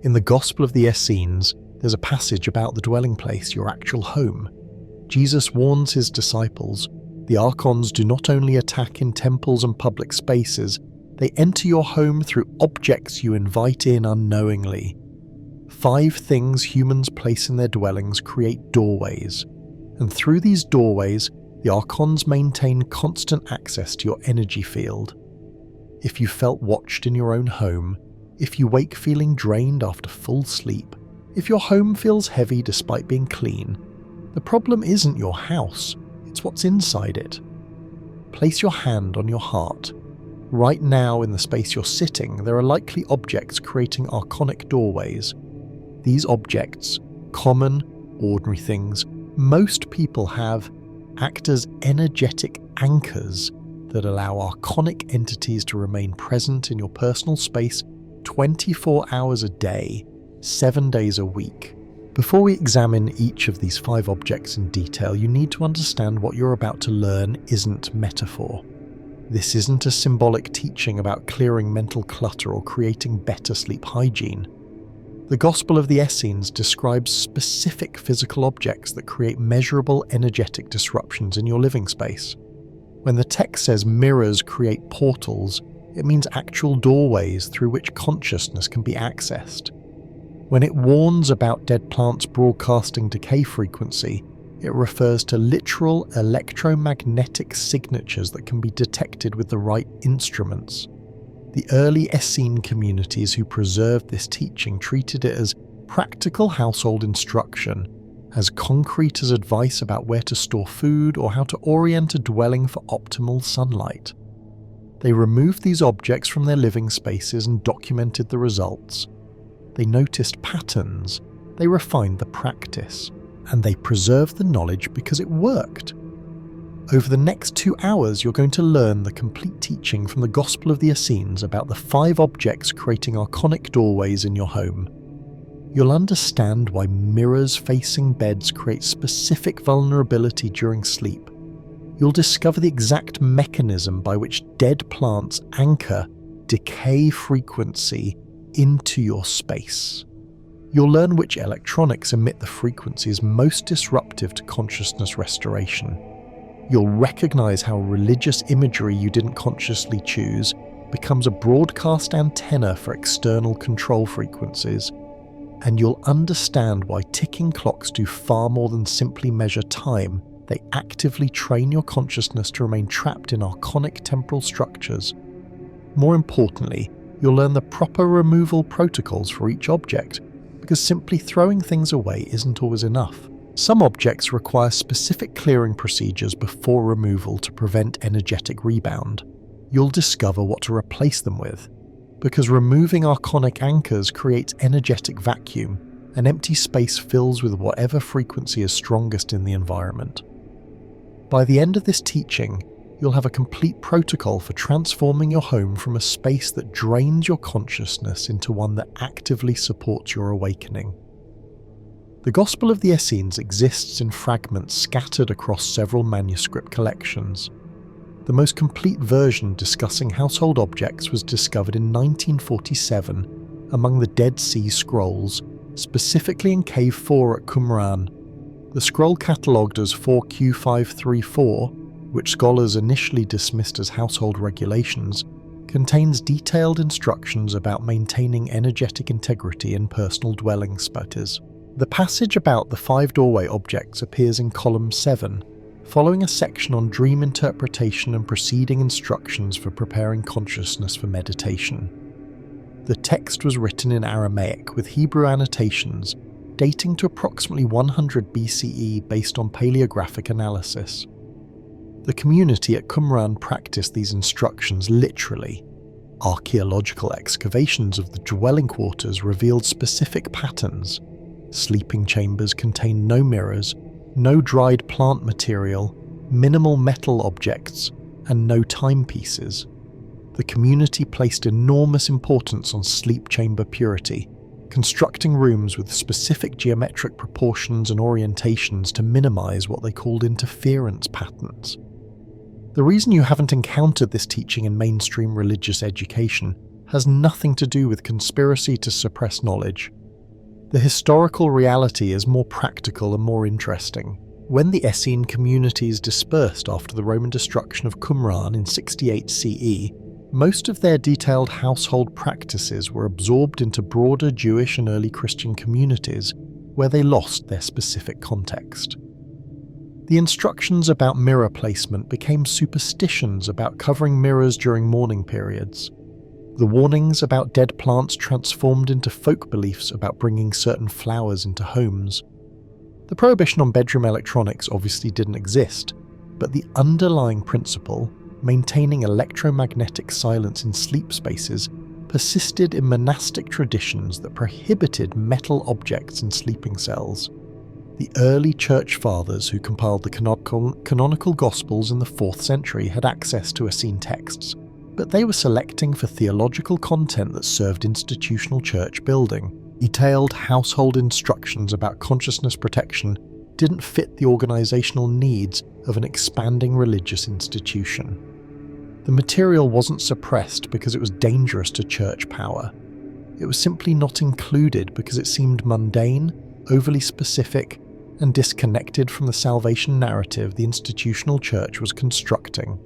In the Gospel of the Essenes, there's a passage about the dwelling place, your actual home. Jesus warns his disciples, the Archons do not only attack in temples and public spaces, they enter your home through objects you invite in unknowingly. 5 things humans place in their dwellings create doorways, and through these doorways, the Archons maintain constant access to your energy field. If you felt watched in your own home, if you wake feeling drained after full sleep, if your home feels heavy despite being clean, the problem isn't your house, it's what's inside it. Place your hand on your heart. Right now in the space you're sitting, there are likely objects creating archonic doorways. These objects, common, ordinary things most people have, act as energetic anchors that allow archonic entities to remain present in your personal space 24 hours a day, 7 days a week. Before we examine each of these 5 objects in detail, you need to understand what you're about to learn isn't metaphor. This isn't a symbolic teaching about clearing mental clutter or creating better sleep hygiene. The Gospel of the Essenes describes specific physical objects that create measurable energetic disruptions in your living space. When the text says mirrors create portals, it means actual doorways through which consciousness can be accessed. When it warns about dead plants broadcasting decay frequency, it refers to literal electromagnetic signatures that can be detected with the right instruments. The early Essene communities who preserved this teaching treated it as practical household instruction, as concrete as advice about where to store food or how to orient a dwelling for optimal sunlight. They removed these objects from their living spaces and documented the results. They noticed patterns, they refined the practice, and they preserved the knowledge because it worked. Over the next 2 hours, you're going to learn the complete teaching from the Gospel of the Essenes about the 5 objects creating archonic doorways in your home. You'll understand why mirrors facing beds create specific vulnerability during sleep. You'll discover the exact mechanism by which dead plants anchor decay frequency into your space. You'll learn which electronics emit the frequencies most disruptive to consciousness restoration. You'll recognize how religious imagery you didn't consciously choose becomes a broadcast antenna for external control frequencies. And you'll understand why ticking clocks do far more than simply measure time. They actively train your consciousness to remain trapped in archonic temporal structures. More importantly, you'll learn the proper removal protocols for each object, because simply throwing things away isn't always enough. Some objects require specific clearing procedures before removal to prevent energetic rebound. You'll discover what to replace them with, because removing archonic anchors creates energetic vacuum. An empty space fills with whatever frequency is strongest in the environment. By the end of this teaching, you'll have a complete protocol for transforming your home from a space that drains your consciousness into one that actively supports your awakening. The Gospel of the Essenes exists in fragments scattered across several manuscript collections. The most complete version discussing household objects was discovered in 1947 among the Dead Sea Scrolls, specifically in Cave 4 at Qumran. The scroll catalogued as 4Q534, which scholars initially dismissed as household regulations, contains detailed instructions about maintaining energetic integrity in personal dwelling spaces. The passage about the 5 doorway objects appears in column 7, following a section on dream interpretation and preceding instructions for preparing consciousness for meditation. The text was written in Aramaic with Hebrew annotations dating to approximately 100 BCE based on paleographic analysis. The community at Qumran practiced these instructions literally. Archaeological excavations of the dwelling quarters revealed specific patterns. Sleeping chambers contained no mirrors, no dried plant material, minimal metal objects, and no timepieces. The community placed enormous importance on sleep chamber purity, constructing rooms with specific geometric proportions and orientations to minimize what they called interference patterns. The reason you haven't encountered this teaching in mainstream religious education has nothing to do with conspiracy to suppress knowledge. The historical reality is more practical and more interesting. When the Essene communities dispersed after the Roman destruction of Qumran in 68 CE, most of their detailed household practices were absorbed into broader Jewish and early Christian communities, where they lost their specific context. The instructions about mirror placement became superstitions about covering mirrors during mourning periods. The warnings about dead plants transformed into folk beliefs about bringing certain flowers into homes. The prohibition on bedroom electronics obviously didn't exist, but the underlying principle, maintaining electromagnetic silence in sleep spaces, persisted in monastic traditions that prohibited metal objects in sleeping cells. The early church fathers who compiled the canonical Gospels in the 4th century had access to Essene texts, but they were selecting for theological content that served institutional church building. Detailed household instructions about consciousness protection didn't fit the organizational needs of an expanding religious institution. The material wasn't suppressed because it was dangerous to church power. It was simply not included because it seemed mundane, overly specific, and disconnected from the salvation narrative the institutional church was constructing.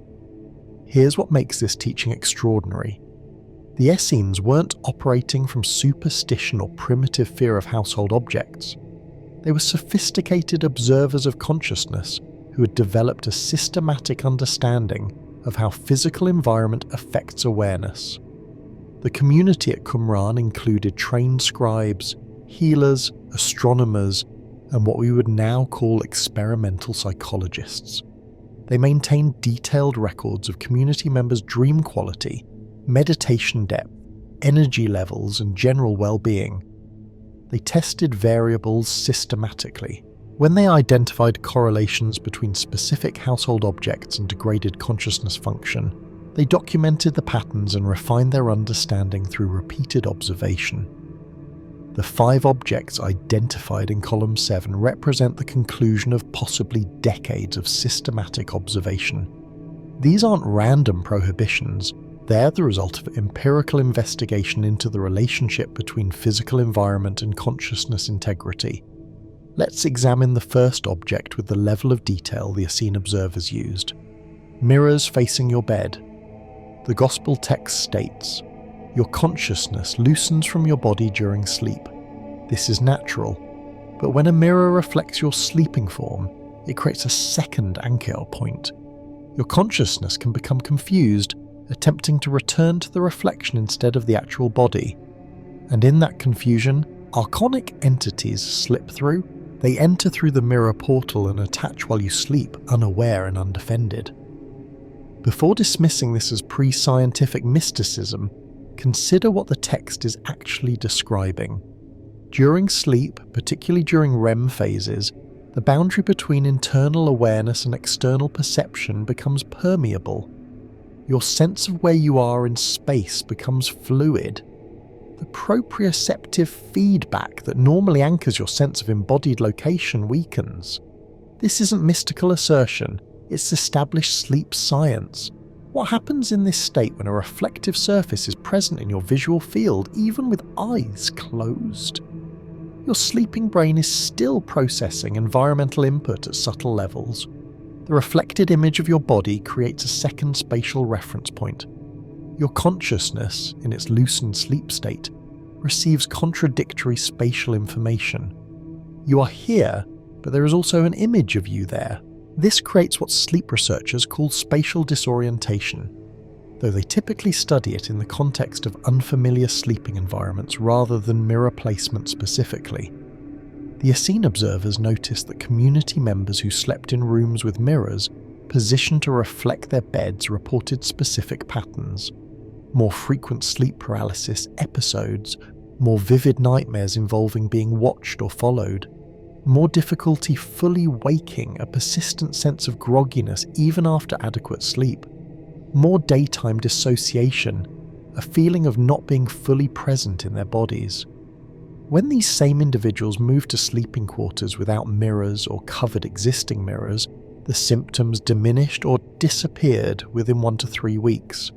Here's what makes this teaching extraordinary. The Essenes weren't operating from superstition or primitive fear of household objects. They were sophisticated observers of consciousness who had developed a systematic understanding of how physical environment affects awareness. The community at Qumran included trained scribes, healers, astronomers, and what we would now call experimental psychologists. They maintained detailed records of community members' dream quality, meditation depth, energy levels, and general well-being. They tested variables systematically. When they identified correlations between specific household objects and degraded consciousness function, they documented the patterns and refined their understanding through repeated observation. The 5 objects identified in column 7 represent the conclusion of possibly decades of systematic observation. These aren't random prohibitions, they're the result of empirical investigation into the relationship between physical environment and consciousness integrity. Let's examine the first object with the level of detail the Essene observers used. Mirrors facing your bed. The Gospel text states, "Your consciousness loosens from your body during sleep. This is natural, but when a mirror reflects your sleeping form, it creates a second anchor point. Your consciousness can become confused, attempting to return to the reflection instead of the actual body. And in that confusion, archonic entities slip through. They enter through the mirror portal and attach while you sleep, unaware and undefended." Before dismissing this as pre-scientific mysticism, consider what the text is actually describing. During sleep, particularly during REM phases, the boundary between internal awareness and external perception becomes permeable. Your sense of where you are in space becomes fluid. The proprioceptive feedback that normally anchors your sense of embodied location weakens. This isn't mystical assertion, it's established sleep science. What happens in this state when a reflective surface is present in your visual field, even with eyes closed? Your sleeping brain is still processing environmental input at subtle levels. The reflected image of your body creates a second spatial reference point. Your consciousness, in its loosened sleep state, receives contradictory spatial information. You are here, but there is also an image of you there. This creates what sleep researchers call spatial disorientation, though they typically study it in the context of unfamiliar sleeping environments rather than mirror placement specifically. The Essene observers noticed that community members who slept in rooms with mirrors positioned to reflect their beds reported specific patterns: more frequent sleep paralysis episodes, more vivid nightmares involving being watched or followed, more difficulty fully waking, a persistent sense of grogginess even after adequate sleep, more daytime dissociation, a feeling of not being fully present in their bodies. When these same individuals moved to sleeping quarters without mirrors or covered existing mirrors, the symptoms diminished or disappeared within 1 to 3 weeks.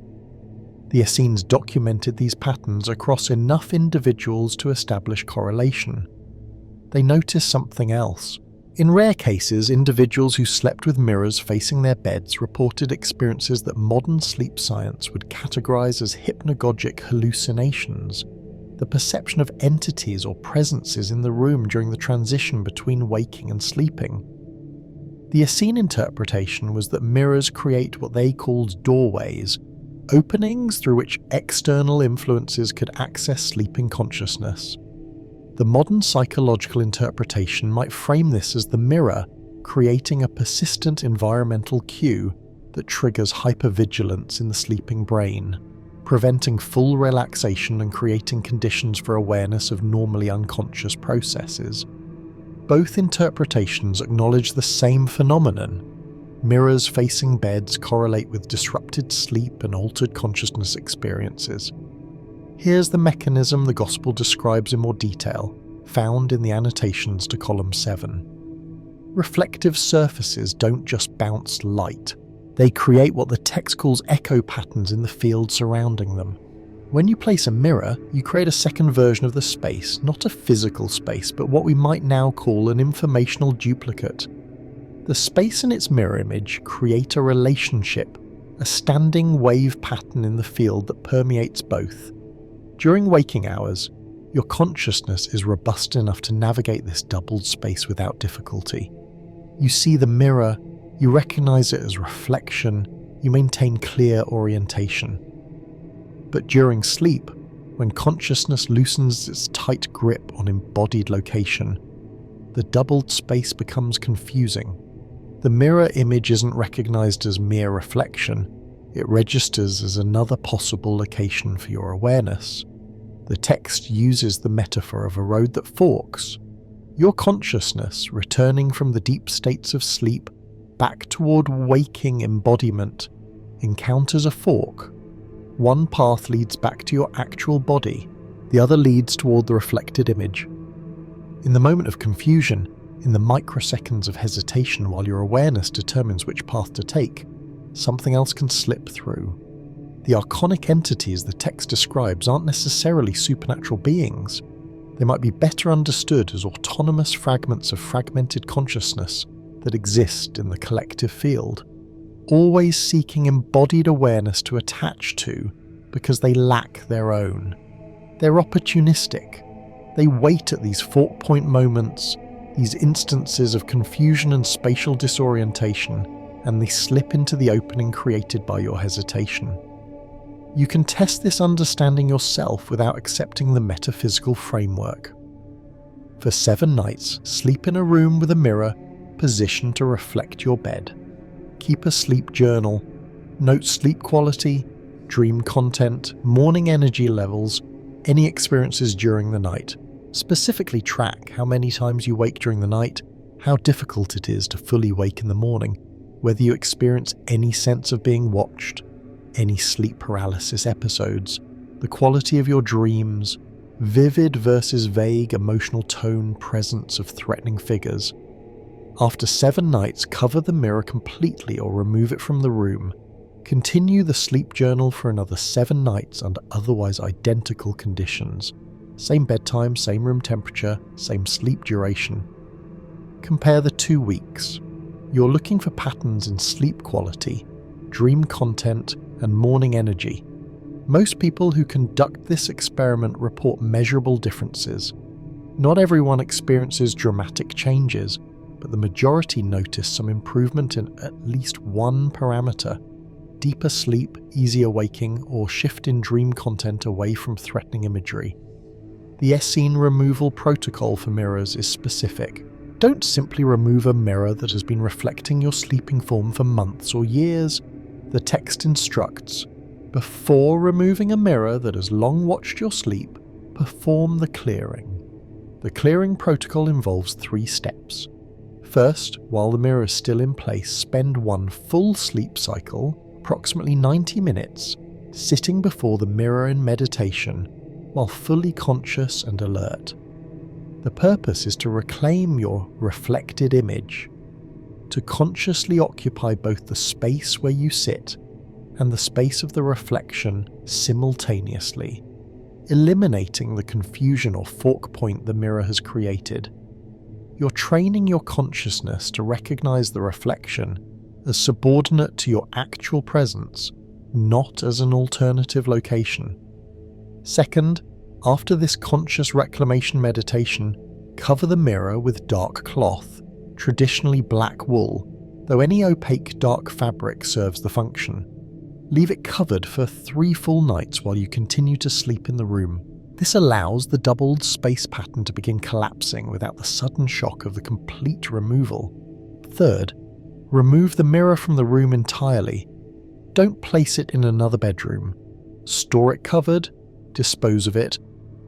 The Essenes documented these patterns across enough individuals to establish correlation. They noticed something else. In rare cases, individuals who slept with mirrors facing their beds reported experiences that modern sleep science would categorize as hypnagogic hallucinations, the perception of entities or presences in the room during the transition between waking and sleeping. The Essene interpretation was that mirrors create what they called doorways, openings through which external influences could access sleeping consciousness. The modern psychological interpretation might frame this as the mirror creating a persistent environmental cue that triggers hypervigilance in the sleeping brain, preventing full relaxation and creating conditions for awareness of normally unconscious processes. Both interpretations acknowledge the same phenomenon. Mirrors facing beds correlate with disrupted sleep and altered consciousness experiences. Here's the mechanism the Gospel describes in more detail, found in the annotations to column 7. Reflective surfaces don't just bounce light. They create what the text calls echo patterns in the field surrounding them. When you place a mirror, you create a second version of the space, not a physical space, but what we might now call an informational duplicate. The space and its mirror image create a relationship, a standing wave pattern in the field that permeates both. During waking hours, your consciousness is robust enough to navigate this doubled space without difficulty. You see the mirror, you recognize it as reflection, you maintain clear orientation. But during sleep, when consciousness loosens its tight grip on embodied location, the doubled space becomes confusing. The mirror image isn't recognized as mere reflection, it registers as another possible location for your awareness. The text uses the metaphor of a road that forks. Your consciousness, returning from the deep states of sleep back toward waking embodiment, encounters a fork. One path leads back to your actual body, the other leads toward the reflected image. In the moment of confusion, in the microseconds of hesitation while your awareness determines which path to take, something else can slip through. The archonic entities the text describes aren't necessarily supernatural beings. They might be better understood as autonomous fragments of fragmented consciousness that exist in the collective field, always seeking embodied awareness to attach to because they lack their own. They're opportunistic. They wait at these fork point moments, these instances of confusion and spatial disorientation, and they slip into the opening created by your hesitation. You can test this understanding yourself without accepting the metaphysical framework. For 7 nights, sleep in a room with a mirror positioned to reflect your bed. Keep a sleep journal. Note sleep quality, dream content, morning energy levels, any experiences during the night. Specifically track how many times you wake during the night, how difficult it is to fully wake in the morning, whether you experience any sense of being watched, any sleep paralysis episodes, the quality of your dreams, vivid versus vague emotional tone, presence of threatening figures. After 7 nights, cover the mirror completely or remove it from the room. Continue the sleep journal for another 7 nights under otherwise identical conditions. Same bedtime, same room temperature, same sleep duration. Compare the 2 weeks. You're looking for patterns in sleep quality, dream content, and morning energy. Most people who conduct this experiment report measurable differences. Not everyone experiences dramatic changes, but the majority notice some improvement in at least one parameter: deeper sleep, easier waking, or shift in dream content away from threatening imagery. The Essene removal protocol for mirrors is specific. Don't simply remove a mirror that has been reflecting your sleeping form for months or years. The text instructs, before removing a mirror that has long watched your sleep, perform the clearing. The clearing protocol involves 3 steps. First, while the mirror is still in place, spend 1 full sleep cycle, approximately 90 minutes, sitting before the mirror in meditation, while fully conscious and alert. The purpose is to reclaim your reflected image, to consciously occupy both the space where you sit and the space of the reflection simultaneously, eliminating the confusion or fork point the mirror has created. You're training your consciousness to recognize the reflection as subordinate to your actual presence, not as an alternative location. Second, after this conscious reclamation meditation, cover the mirror with dark cloth, traditionally black wool, though any opaque dark fabric serves the function. Leave it covered for 3 full nights while you continue to sleep in the room. This allows the doubled space pattern to begin collapsing without the sudden shock of the complete removal. Third, remove the mirror from the room entirely. Don't place it in another bedroom. Store it covered, dispose of it,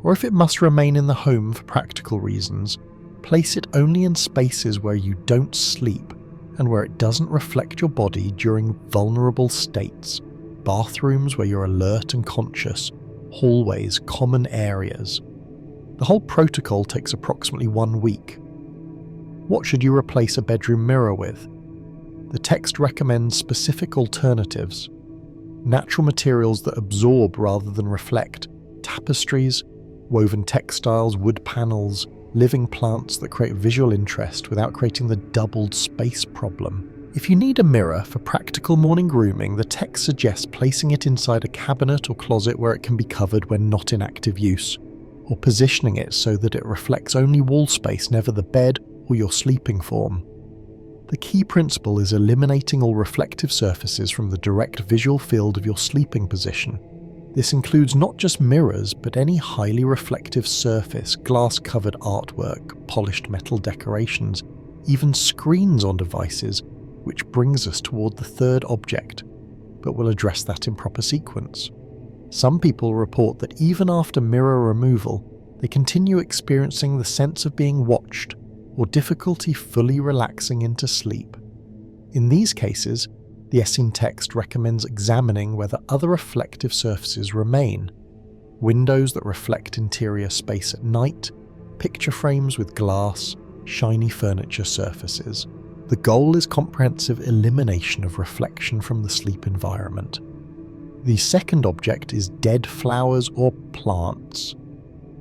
or if it must remain in the home for practical reasons, place it only in spaces where you don't sleep and where it doesn't reflect your body during vulnerable states. Bathrooms where you're alert and conscious, hallways, common areas. The whole protocol takes approximately 1 week. What should you replace a bedroom mirror with? The text recommends specific alternatives. Natural materials that absorb rather than reflect, tapestries, woven textiles, wood panels, living plants that create visual interest without creating the doubled space problem. If you need a mirror for practical morning grooming, the text suggests placing it inside a cabinet or closet where it can be covered when not in active use, or positioning it so that it reflects only wall space, never the bed or your sleeping form. The key principle is eliminating all reflective surfaces from the direct visual field of your sleeping position. This includes not just mirrors, but any highly reflective surface, glass-covered artwork, polished metal decorations, even screens on devices, which brings us toward the third object, but we'll address that in proper sequence. Some people report that even after mirror removal, they continue experiencing the sense of being watched or difficulty fully relaxing into sleep. In these cases, the Essene text recommends examining whether other reflective surfaces remain. Windows that reflect interior space at night, picture frames with glass, shiny furniture surfaces. The goal is comprehensive elimination of reflection from the sleep environment. The second object is dead flowers or plants.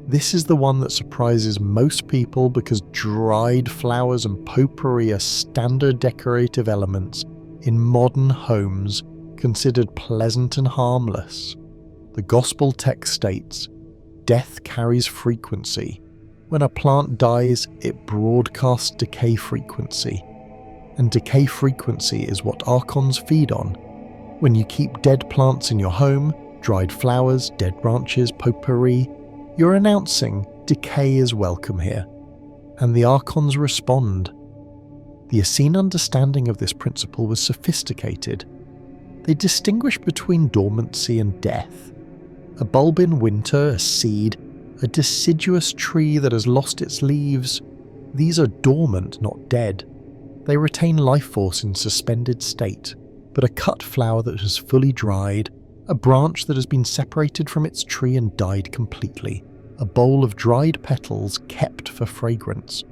This is the one that surprises most people because dried flowers and potpourri are standard decorative elements in modern homes considered pleasant and harmless. The Gospel text states, "Death carries frequency. When a plant dies, it broadcasts decay frequency. And decay frequency is what Archons feed on. When you keep dead plants in your home, dried flowers, dead branches, potpourri, you're announcing decay is welcome here." And the Archons respond. The Essene understanding of this principle was sophisticated. They distinguish between dormancy and death. A bulb in winter, a seed, a deciduous tree that has lost its leaves, these are dormant, not dead. They retain life force in suspended state, but a cut flower that has fully dried, a branch that has been separated from its tree and died completely, a bowl of dried petals kept for fragrance.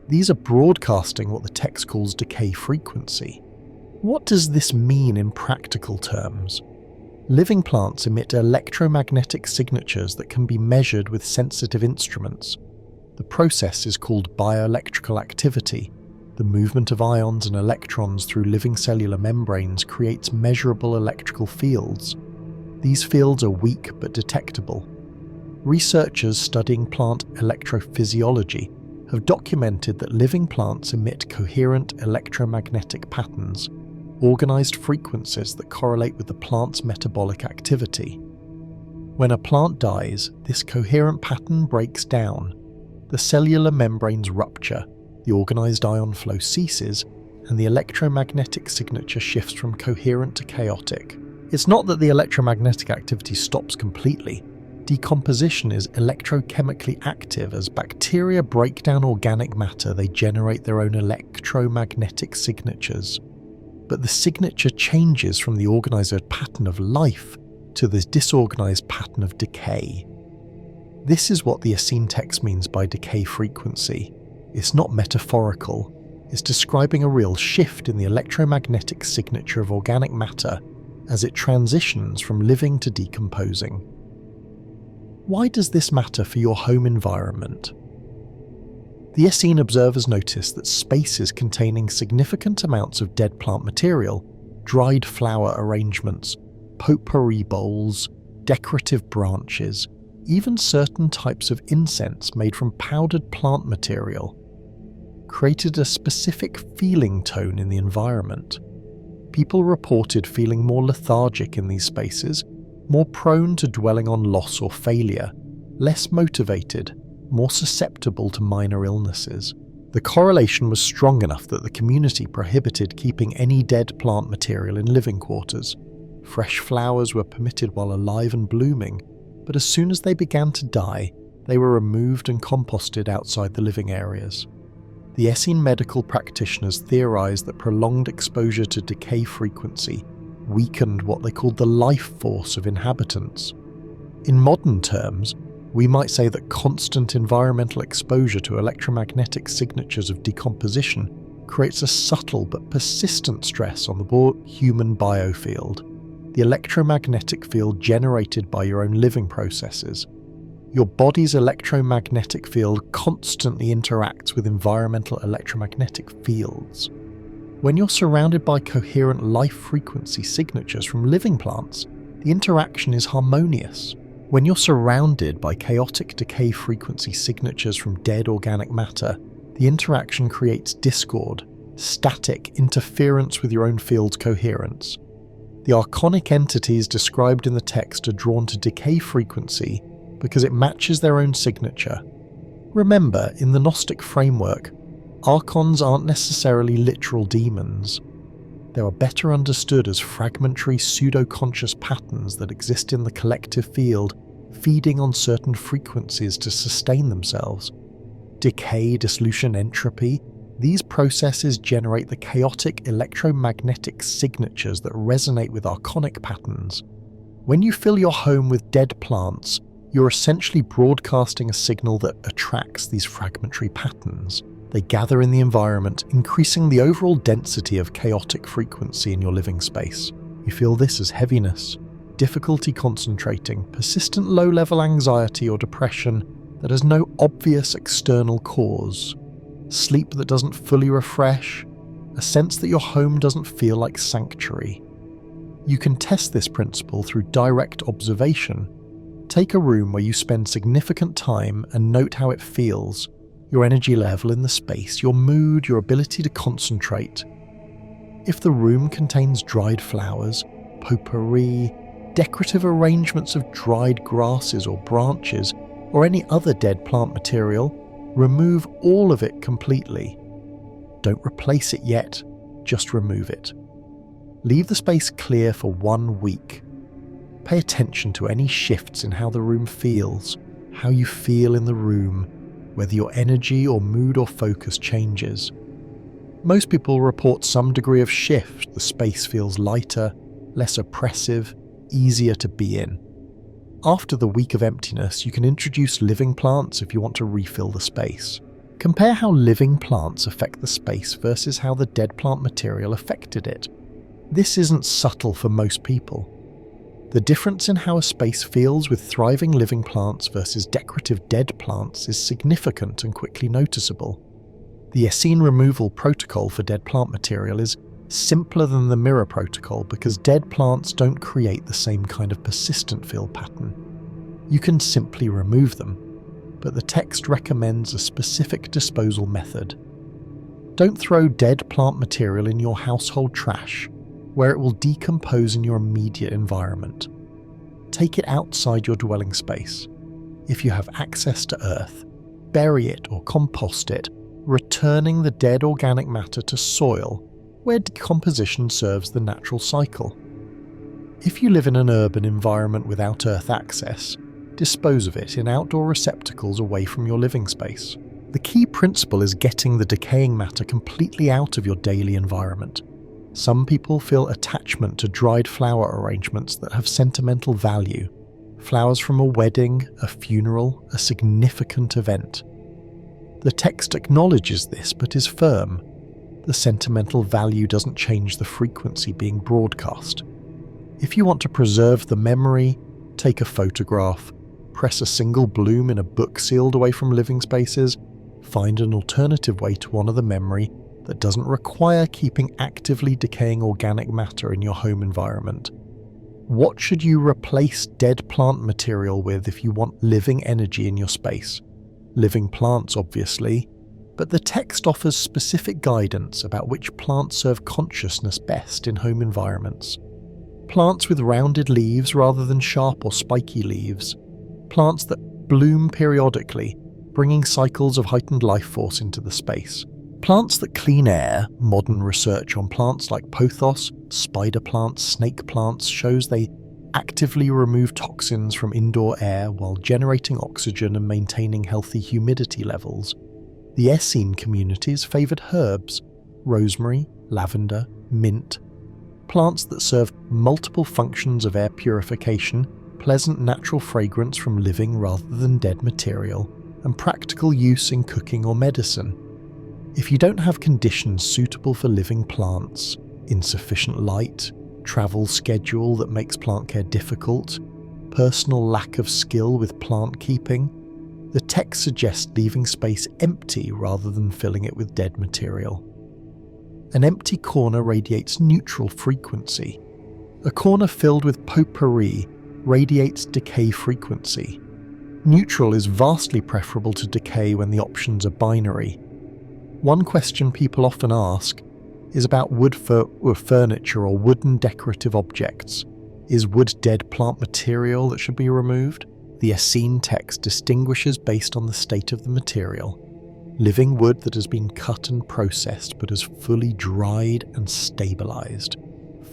These are broadcasting what the text calls decay frequency. What does this mean in practical terms? Living plants emit electromagnetic signatures that can be measured with sensitive instruments. The process is called bioelectrical activity. The movement of ions and electrons through living cellular membranes creates measurable electrical fields. These fields are weak but detectable. Researchers studying plant electrophysiology have documented that living plants emit coherent electromagnetic patterns, organized frequencies that correlate with the plant's metabolic activity. When a plant dies, this coherent pattern breaks down. The cellular membranes rupture, the organized ion flow ceases, and the electromagnetic signature shifts from coherent to chaotic. It's not that the electromagnetic activity stops completely. Decomposition is electrochemically active. As bacteria break down organic matter, they generate their own electromagnetic signatures. But the signature changes from the organized pattern of life to the disorganized pattern of decay. This is what the Essene text means by decay frequency. It's not metaphorical. It's describing a real shift in the electromagnetic signature of organic matter as it transitions from living to decomposing. Why does this matter for your home environment? The Essene observers noticed that spaces containing significant amounts of dead plant material, dried flower arrangements, potpourri bowls, decorative branches, even certain types of incense made from powdered plant material, created a specific feeling tone in the environment. People reported feeling more lethargic in these spaces, more prone to dwelling on loss or failure, less motivated, more susceptible to minor illnesses. The correlation was strong enough that the community prohibited keeping any dead plant material in living quarters. Fresh flowers were permitted while alive and blooming, but as soon as they began to die, they were removed and composted outside the living areas. The Essene medical practitioners theorized that prolonged exposure to decay frequency weakened what they called the life force of inhabitants. In modern terms, we might say that constant environmental exposure to electromagnetic signatures of decomposition creates a subtle but persistent stress on the broad human biofield, the electromagnetic field generated by your own living processes. Your body's electromagnetic field constantly interacts with environmental electromagnetic fields. When you're surrounded by coherent life frequency signatures from living plants, the interaction is harmonious. When you're surrounded by chaotic decay frequency signatures from dead organic matter, the interaction creates discord, static interference with your own field's coherence. The archonic entities described in the text are drawn to decay frequency because it matches their own signature. Remember, in the Gnostic framework, Archons aren't necessarily literal demons. They are better understood as fragmentary pseudo-conscious patterns that exist in the collective field, feeding on certain frequencies to sustain themselves. Decay, dissolution, entropy, these processes generate the chaotic electromagnetic signatures that resonate with archonic patterns. When you fill your home with dead plants, you're essentially broadcasting a signal that attracts these fragmentary patterns. They gather in the environment, increasing the overall density of chaotic frequency in your living space. You feel this as heaviness, difficulty concentrating, persistent low-level anxiety or depression that has no obvious external cause, sleep that doesn't fully refresh, a sense that your home doesn't feel like sanctuary. You can test this principle through direct observation. Take a room where you spend significant time and note how it feels, your energy level in the space, your mood, your ability to concentrate. If the room contains dried flowers, potpourri, decorative arrangements of dried grasses or branches, or any other dead plant material, remove all of it completely. Don't replace it yet, just remove it. Leave the space clear for 1 week. Pay attention to any shifts in how the room feels, how you feel in the room, whether your energy or mood or focus changes. Most people report some degree of shift. The space feels lighter, less oppressive, easier to be in. After the week of emptiness, you can introduce living plants if you want to refill the space. Compare how living plants affect the space versus how the dead plant material affected it. This isn't subtle for most people. The difference in how a space feels with thriving living plants versus decorative dead plants is significant and quickly noticeable. The Essene removal protocol for dead plant material is simpler than the mirror protocol because dead plants don't create the same kind of persistent feel pattern. You can simply remove them, but the text recommends a specific disposal method. Don't throw dead plant material in your household trash, where it will decompose in your immediate environment. Take it outside your dwelling space. If you have access to earth, bury it or compost it, returning the dead organic matter to soil, where decomposition serves the natural cycle. If you live in an urban environment without earth access, dispose of it in outdoor receptacles away from your living space. The key principle is getting the decaying matter completely out of your daily environment. Some people feel attachment to dried flower arrangements that have sentimental value. Flowers from a wedding, a funeral, a significant event. The text acknowledges this but is firm. The sentimental value doesn't change the frequency being broadcast. If you want to preserve the memory, take a photograph, press a single bloom in a book sealed away from living spaces, find an alternative way to honour the memory that doesn't require keeping actively decaying organic matter in your home environment. What should you replace dead plant material with if you want living energy in your space? Living plants, obviously, but the text offers specific guidance about which plants serve consciousness best in home environments. Plants with rounded leaves rather than sharp or spiky leaves. Plants that bloom periodically, bringing cycles of heightened life force into the space. Plants that clean air. Modern research on plants like pothos, spider plants, snake plants shows they actively remove toxins from indoor air while generating oxygen and maintaining healthy humidity levels. The Essene communities favoured herbs, rosemary, lavender, mint, plants that serve multiple functions of air purification, pleasant natural fragrance from living rather than dead material, and practical use in cooking or medicine. If you don't have conditions suitable for living plants, insufficient light, travel schedule that makes plant care difficult, personal lack of skill with plant keeping, the text suggests leaving space empty rather than filling it with dead material. An empty corner radiates neutral frequency. A corner filled with potpourri radiates decay frequency. Neutral is vastly preferable to decay when the options are binary. One question people often ask is about wood for furniture or wooden decorative objects. Is wood dead plant material that should be removed? The Essene text distinguishes based on the state of the material. Living wood that has been cut and processed but is fully dried and stabilized.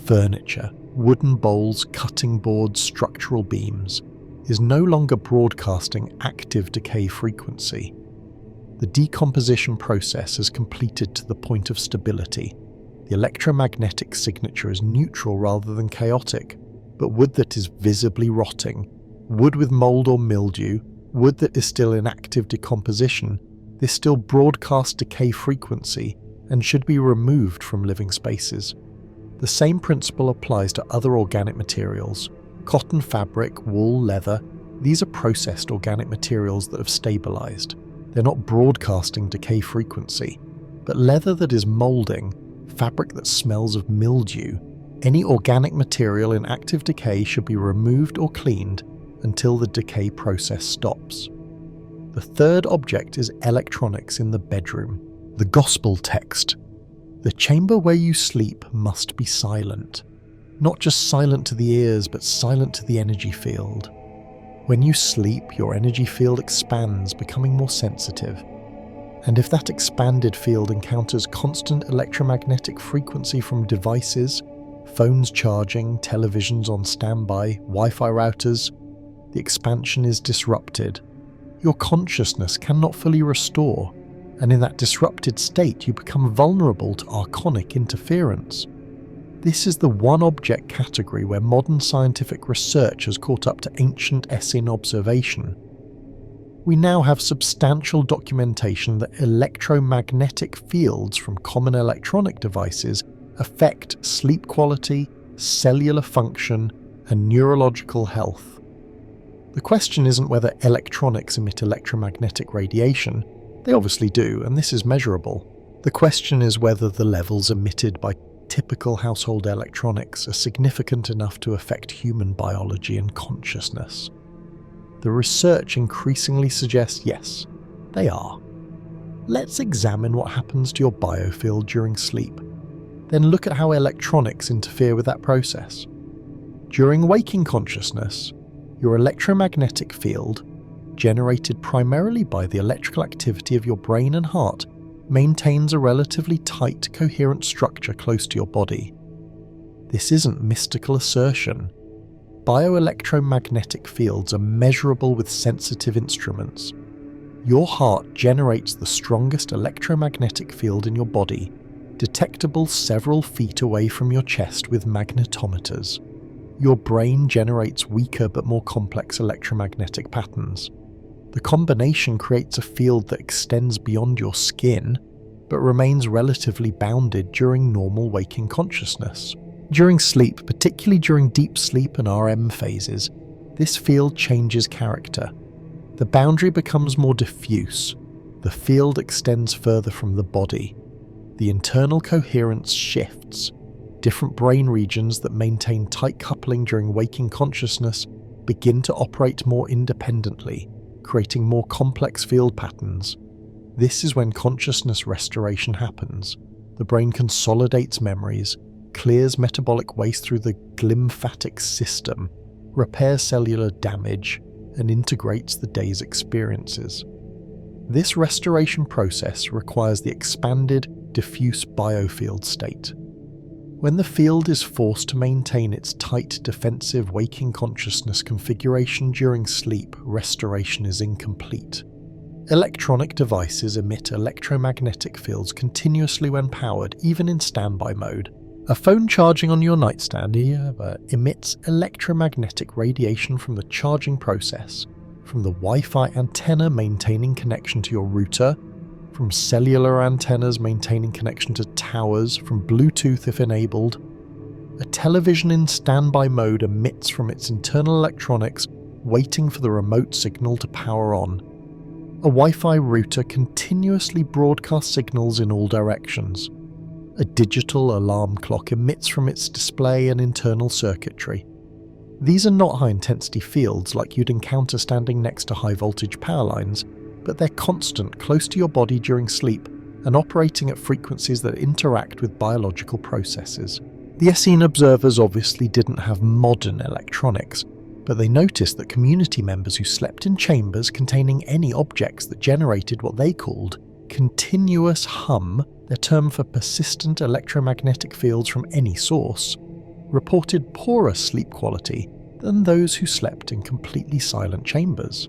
Furniture, wooden bowls, cutting boards, structural beams, is no longer broadcasting active decay frequency. The decomposition process is completed to the point of stability. The electromagnetic signature is neutral rather than chaotic, but wood that is visibly rotting, wood with mold or mildew, wood that is still in active decomposition, this still broadcasts decay frequency and should be removed from living spaces. The same principle applies to other organic materials. Cotton fabric, wool, leather, these are processed organic materials that have stabilized. They're not broadcasting decay frequency, but leather that is molding, fabric that smells of mildew, any organic material in active decay should be removed or cleaned until the decay process stops. The third object is electronics in the bedroom. The gospel text. The chamber where you sleep must be silent. Not just silent to the ears, but silent to the energy field. When you sleep, your energy field expands, becoming more sensitive. And if that expanded field encounters constant electromagnetic frequency from devices, phones charging, televisions on standby, Wi-Fi routers, the expansion is disrupted. Your consciousness cannot fully restore, and in that disrupted state you become vulnerable to archonic interference. This is the one object category where modern scientific research has caught up to ancient Essene observation. We now have substantial documentation that electromagnetic fields from common electronic devices affect sleep quality, cellular function, and neurological health. The question isn't whether electronics emit electromagnetic radiation. They obviously do, and this is measurable. The question is whether the levels emitted by typical household electronics are significant enough to affect human biology and consciousness. The research increasingly suggests yes, they are. Let's examine what happens to your biofield during sleep. Then look at how electronics interfere with that process. During waking consciousness, your electromagnetic field, generated primarily by the electrical activity of your brain and heart, maintains a relatively tight, coherent structure close to your body. This isn't mystical assertion. Bioelectromagnetic fields are measurable with sensitive instruments. Your heart generates the strongest electromagnetic field in your body, detectable several feet away from your chest with magnetometers. Your brain generates weaker but more complex electromagnetic patterns. The combination creates a field that extends beyond your skin, but remains relatively bounded during normal waking consciousness. During sleep, particularly during deep sleep and REM phases, this field changes character. The boundary becomes more diffuse. The field extends further from the body. The internal coherence shifts. Different brain regions that maintain tight coupling during waking consciousness begin to operate more independently, creating more complex field patterns. This is when consciousness restoration happens. The brain consolidates memories, clears metabolic waste through the glymphatic system, repairs cellular damage, and integrates the day's experiences. This restoration process requires the expanded, diffuse biofield state. When the field is forced to maintain its tight, defensive waking consciousness configuration during sleep, restoration is incomplete. Electronic devices emit electromagnetic fields continuously when powered, even in standby mode. A phone charging on your nightstand emits electromagnetic radiation from the charging process, from the Wi-Fi antenna maintaining connection to your router, from cellular antennas maintaining connection to towers, from Bluetooth if enabled. A television in standby mode emits from its internal electronics, waiting for the remote signal to power on. A Wi-Fi router continuously broadcasts signals in all directions. A digital alarm clock emits from its display and internal circuitry. These are not high-intensity fields like you'd encounter standing next to high-voltage power lines, but they're constant, close to your body during sleep, and operating at frequencies that interact with biological processes. The Essene observers obviously didn't have modern electronics, but they noticed that community members who slept in chambers containing any objects that generated what they called continuous hum, their term for persistent electromagnetic fields from any source, reported poorer sleep quality than those who slept in completely silent chambers.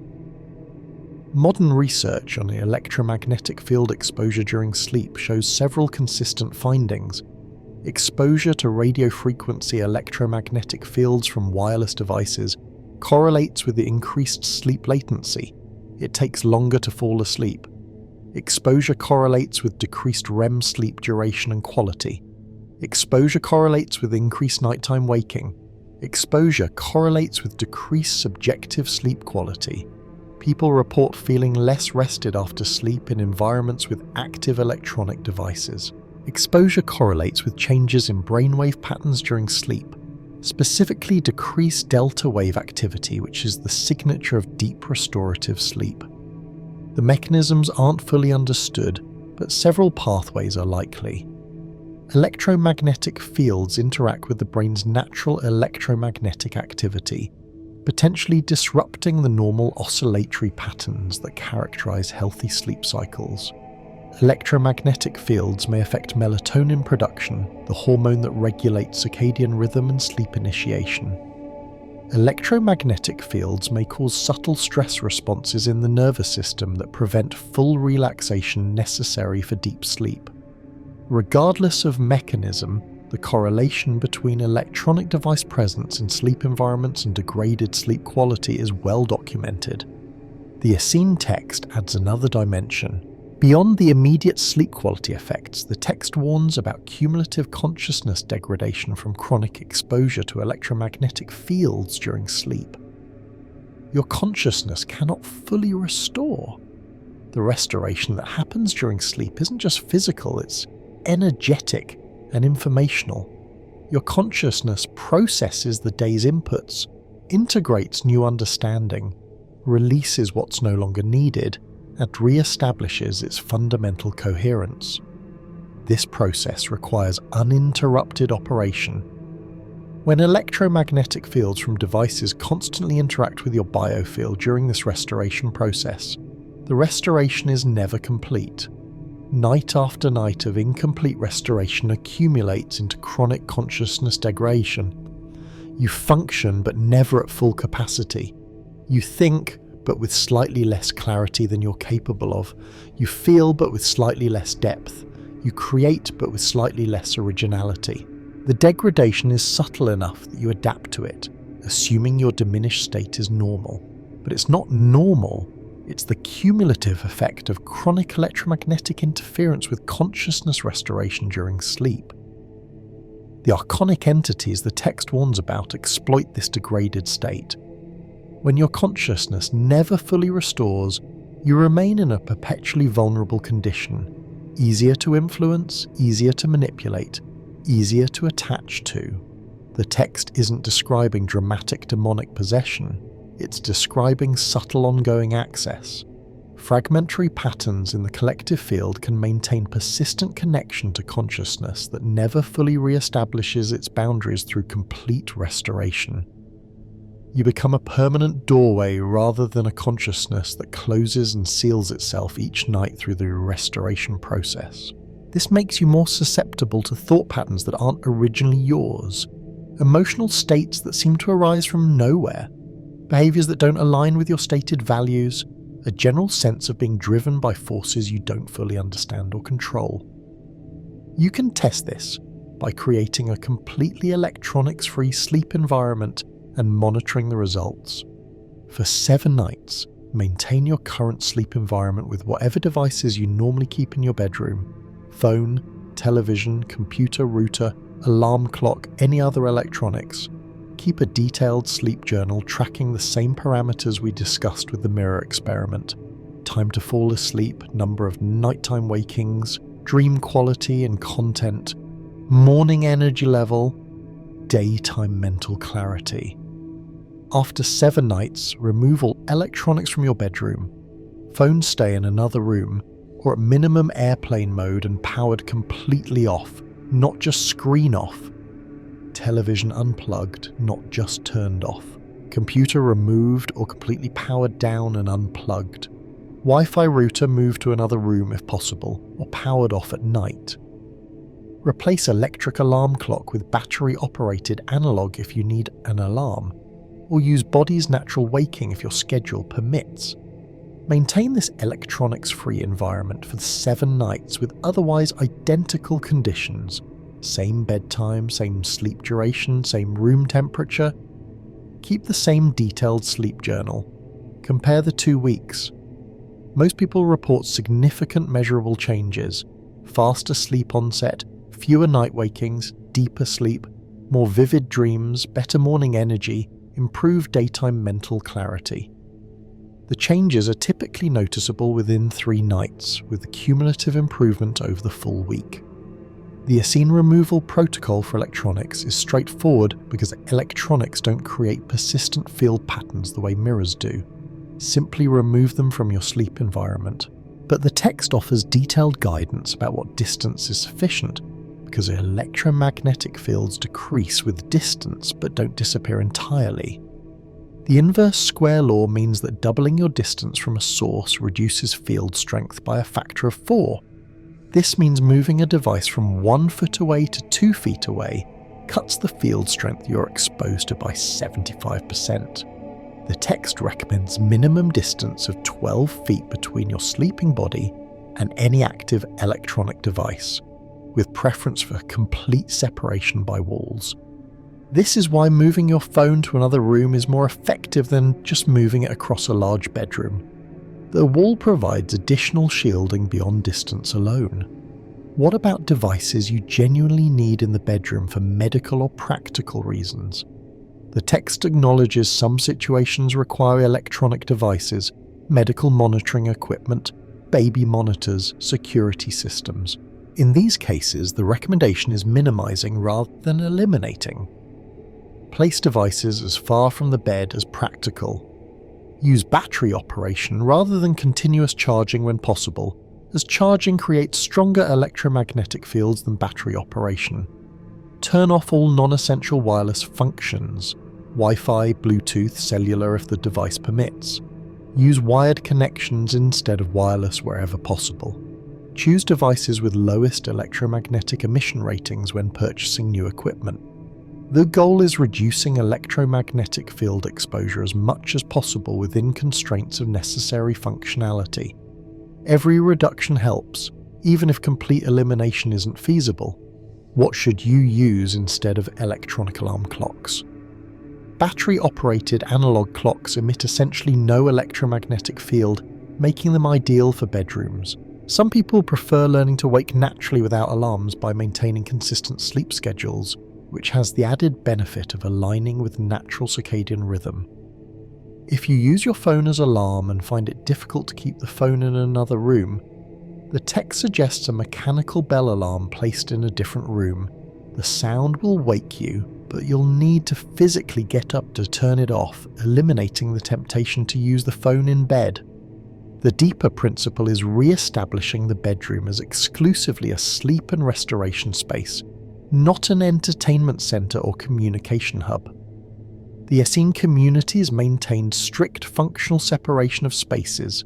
Modern research on the electromagnetic field exposure during sleep shows several consistent findings. Exposure to radiofrequency electromagnetic fields from wireless devices correlates with the increased sleep latency. It takes longer to fall asleep. Exposure correlates with decreased REM sleep duration and quality. Exposure correlates with increased nighttime waking. Exposure correlates with decreased subjective sleep quality. People report feeling less rested after sleep in environments with active electronic devices. Exposure correlates with changes in brainwave patterns during sleep, specifically decreased delta wave activity, which is the signature of deep restorative sleep. The mechanisms aren't fully understood, but several pathways are likely. Electromagnetic fields interact with the brain's natural electromagnetic activity, potentially disrupting the normal oscillatory patterns that characterize healthy sleep cycles. Electromagnetic fields may affect melatonin production, the hormone that regulates circadian rhythm and sleep initiation. Electromagnetic fields may cause subtle stress responses in the nervous system that prevent full relaxation necessary for deep sleep. Regardless of mechanism, the correlation between electronic device presence in sleep environments and degraded sleep quality is well documented. The Essene text adds another dimension. Beyond the immediate sleep quality effects, the text warns about cumulative consciousness degradation from chronic exposure to electromagnetic fields during sleep. Your consciousness cannot fully restore. The restoration that happens during sleep isn't just physical, it's energetic and informational. Your consciousness processes the day's inputs, integrates new understanding, releases what's no longer needed, and re-establishes its fundamental coherence. This process requires uninterrupted operation. When electromagnetic fields from devices constantly interact with your biofield during this restoration process, the restoration is never complete. Night after night of incomplete restoration accumulates into chronic consciousness degradation. You function but never at full capacity. You think but with slightly less clarity than you're capable of. You feel but with slightly less depth. You create but with slightly less originality. The degradation is subtle enough that you adapt to it, assuming your diminished state is normal. But it's not normal. It's the cumulative effect of chronic electromagnetic interference with consciousness restoration during sleep. The archonic entities the text warns about exploit this degraded state. When your consciousness never fully restores, you remain in a perpetually vulnerable condition, easier to influence, easier to manipulate, easier to attach to. The text isn't describing dramatic demonic possession, it's describing subtle ongoing access. Fragmentary patterns in the collective field can maintain persistent connection to consciousness that never fully re-establishes its boundaries through complete restoration. You become a permanent doorway rather than a consciousness that closes and seals itself each night through the restoration process. This makes you more susceptible to thought patterns that aren't originally yours, emotional states that seem to arise from nowhere, behaviours that don't align with your stated values, a general sense of being driven by forces you don't fully understand or control. You can test this by creating a completely electronics-free sleep environment and monitoring the results. For 7 nights, maintain your current sleep environment with whatever devices you normally keep in your bedroom: phone, television, computer, router, alarm clock, any other electronics. Keep a detailed sleep journal tracking the same parameters we discussed with the mirror experiment: time to fall asleep, number of nighttime wakings, dream quality and content, morning energy level, daytime mental clarity. After 7 nights, remove all electronics from your bedroom. Phones stay in another room, or at minimum airplane mode and powered completely off, not just screen off. Television unplugged, not just turned off. Computer removed or completely powered down and unplugged. Wi-Fi router moved to another room if possible, or powered off at night. Replace electric alarm clock with battery-operated analog if you need an alarm, or use body's natural waking if your schedule permits. Maintain this electronics-free environment for 7 nights with otherwise identical conditions. Same bedtime, same sleep duration, same room temperature. Keep the same detailed sleep journal. Compare the 2 weeks. Most people report significant measurable changes: faster sleep onset, fewer night wakings, deeper sleep, more vivid dreams, better morning energy, improved daytime mental clarity. The changes are typically noticeable within 3 nights, with the cumulative improvement over the full week. The Essene removal protocol for electronics is straightforward because electronics don't create persistent field patterns the way mirrors do. Simply remove them from your sleep environment. But the text offers detailed guidance about what distance is sufficient, because electromagnetic fields decrease with distance but don't disappear entirely. The inverse square law means that doubling your distance from a source reduces field strength by a factor of 4. This means moving a device from 1 foot away to 2 feet away cuts the field strength you're exposed to by 75%. The text recommends minimum distance of 12 feet between your sleeping body and any active electronic device, with preference for complete separation by walls. This is why moving your phone to another room is more effective than just moving it across a large bedroom. The wall provides additional shielding beyond distance alone. What about devices you genuinely need in the bedroom for medical or practical reasons? The text acknowledges some situations require electronic devices, medical monitoring equipment, baby monitors, security systems. In these cases, the recommendation is minimizing rather than eliminating. Place devices as far from the bed as practical. Use battery operation rather than continuous charging when possible, as charging creates stronger electromagnetic fields than battery operation. Turn off all non-essential wireless functions, Wi-Fi, Bluetooth, cellular if the device permits. Use wired connections instead of wireless wherever possible. Choose devices with lowest electromagnetic emission ratings when purchasing new equipment. The goal is reducing electromagnetic field exposure as much as possible within constraints of necessary functionality. Every reduction helps, even if complete elimination isn't feasible. What should you use instead of electronic alarm clocks? Battery-operated analog clocks emit essentially no electromagnetic field, making them ideal for bedrooms. Some people prefer learning to wake naturally without alarms by maintaining consistent sleep schedules, which has the added benefit of aligning with natural circadian rhythm. If you use your phone as alarm and find it difficult to keep the phone in another room, the text suggests a mechanical bell alarm placed in a different room. The sound will wake you, but you'll need to physically get up to turn it off, eliminating the temptation to use the phone in bed. The deeper principle is re-establishing the bedroom as exclusively a sleep and restoration space, not an entertainment center or communication hub. The Essene communities maintained strict functional separation of spaces.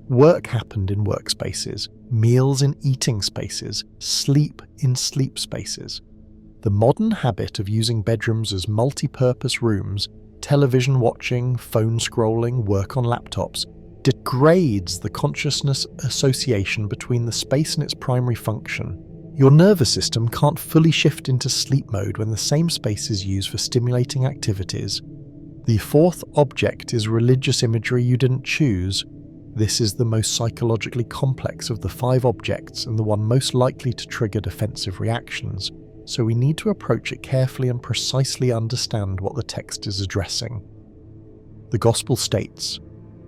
Work happened in workspaces, meals in eating spaces, sleep in sleep spaces. The modern habit of using bedrooms as multi-purpose rooms, television watching, phone scrolling, work on laptops, degrades the consciousness association between the space and its primary function. Your nervous system can't fully shift into sleep mode when the same space is used for stimulating activities. The fourth object is religious imagery you didn't choose. This is the most psychologically complex of the 5 objects and the one most likely to trigger defensive reactions, so we need to approach it carefully and precisely understand what the text is addressing. The Gospel states,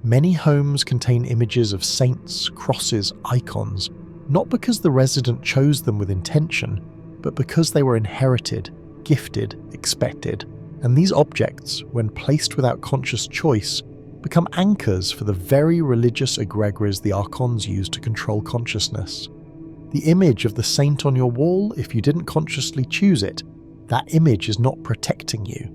"Many homes contain images of saints, crosses, icons, not because the resident chose them with intention, but because they were inherited, gifted, expected, and these objects, when placed without conscious choice, become anchors for the very religious egregores the Archons use to control consciousness. The image of the saint on your wall, if you didn't consciously choose it, that image is not protecting you.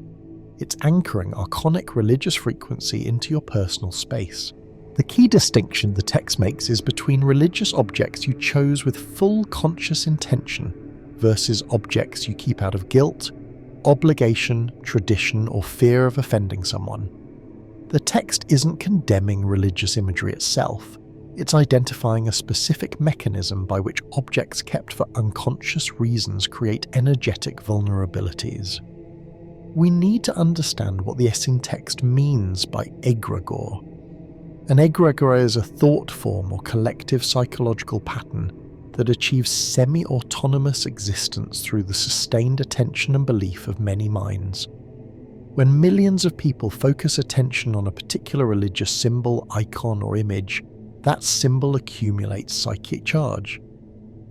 It's anchoring archonic religious frequency into your personal space." The key distinction the text makes is between religious objects you chose with full conscious intention versus objects you keep out of guilt, obligation, tradition, or fear of offending someone. The text isn't condemning religious imagery itself. It's identifying a specific mechanism by which objects kept for unconscious reasons create energetic vulnerabilities. We need to understand what the Essene text means by egregore. An egregore is a thought form or collective psychological pattern that achieves semi-autonomous existence through the sustained attention and belief of many minds. When millions of people focus attention on a particular religious symbol, icon, or image, that symbol accumulates psychic charge.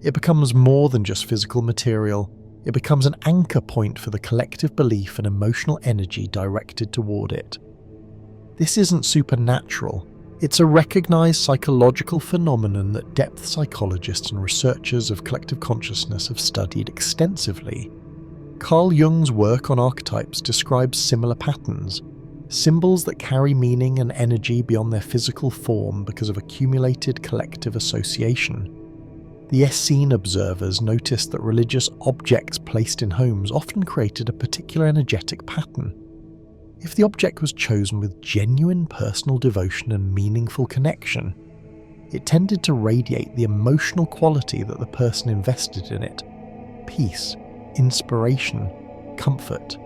It becomes more than just physical material. It becomes an anchor point for the collective belief and emotional energy directed toward it. This isn't supernatural. It's a recognized psychological phenomenon that depth psychologists and researchers of collective consciousness have studied extensively. Carl Jung's work on archetypes describes similar patterns, symbols that carry meaning and energy beyond their physical form because of accumulated collective association. The Essene observers noticed that religious objects placed in homes often created a particular energetic pattern. If the object was chosen with genuine personal devotion and meaningful connection, it tended to radiate the emotional quality that the person invested in it: peace, inspiration, comfort.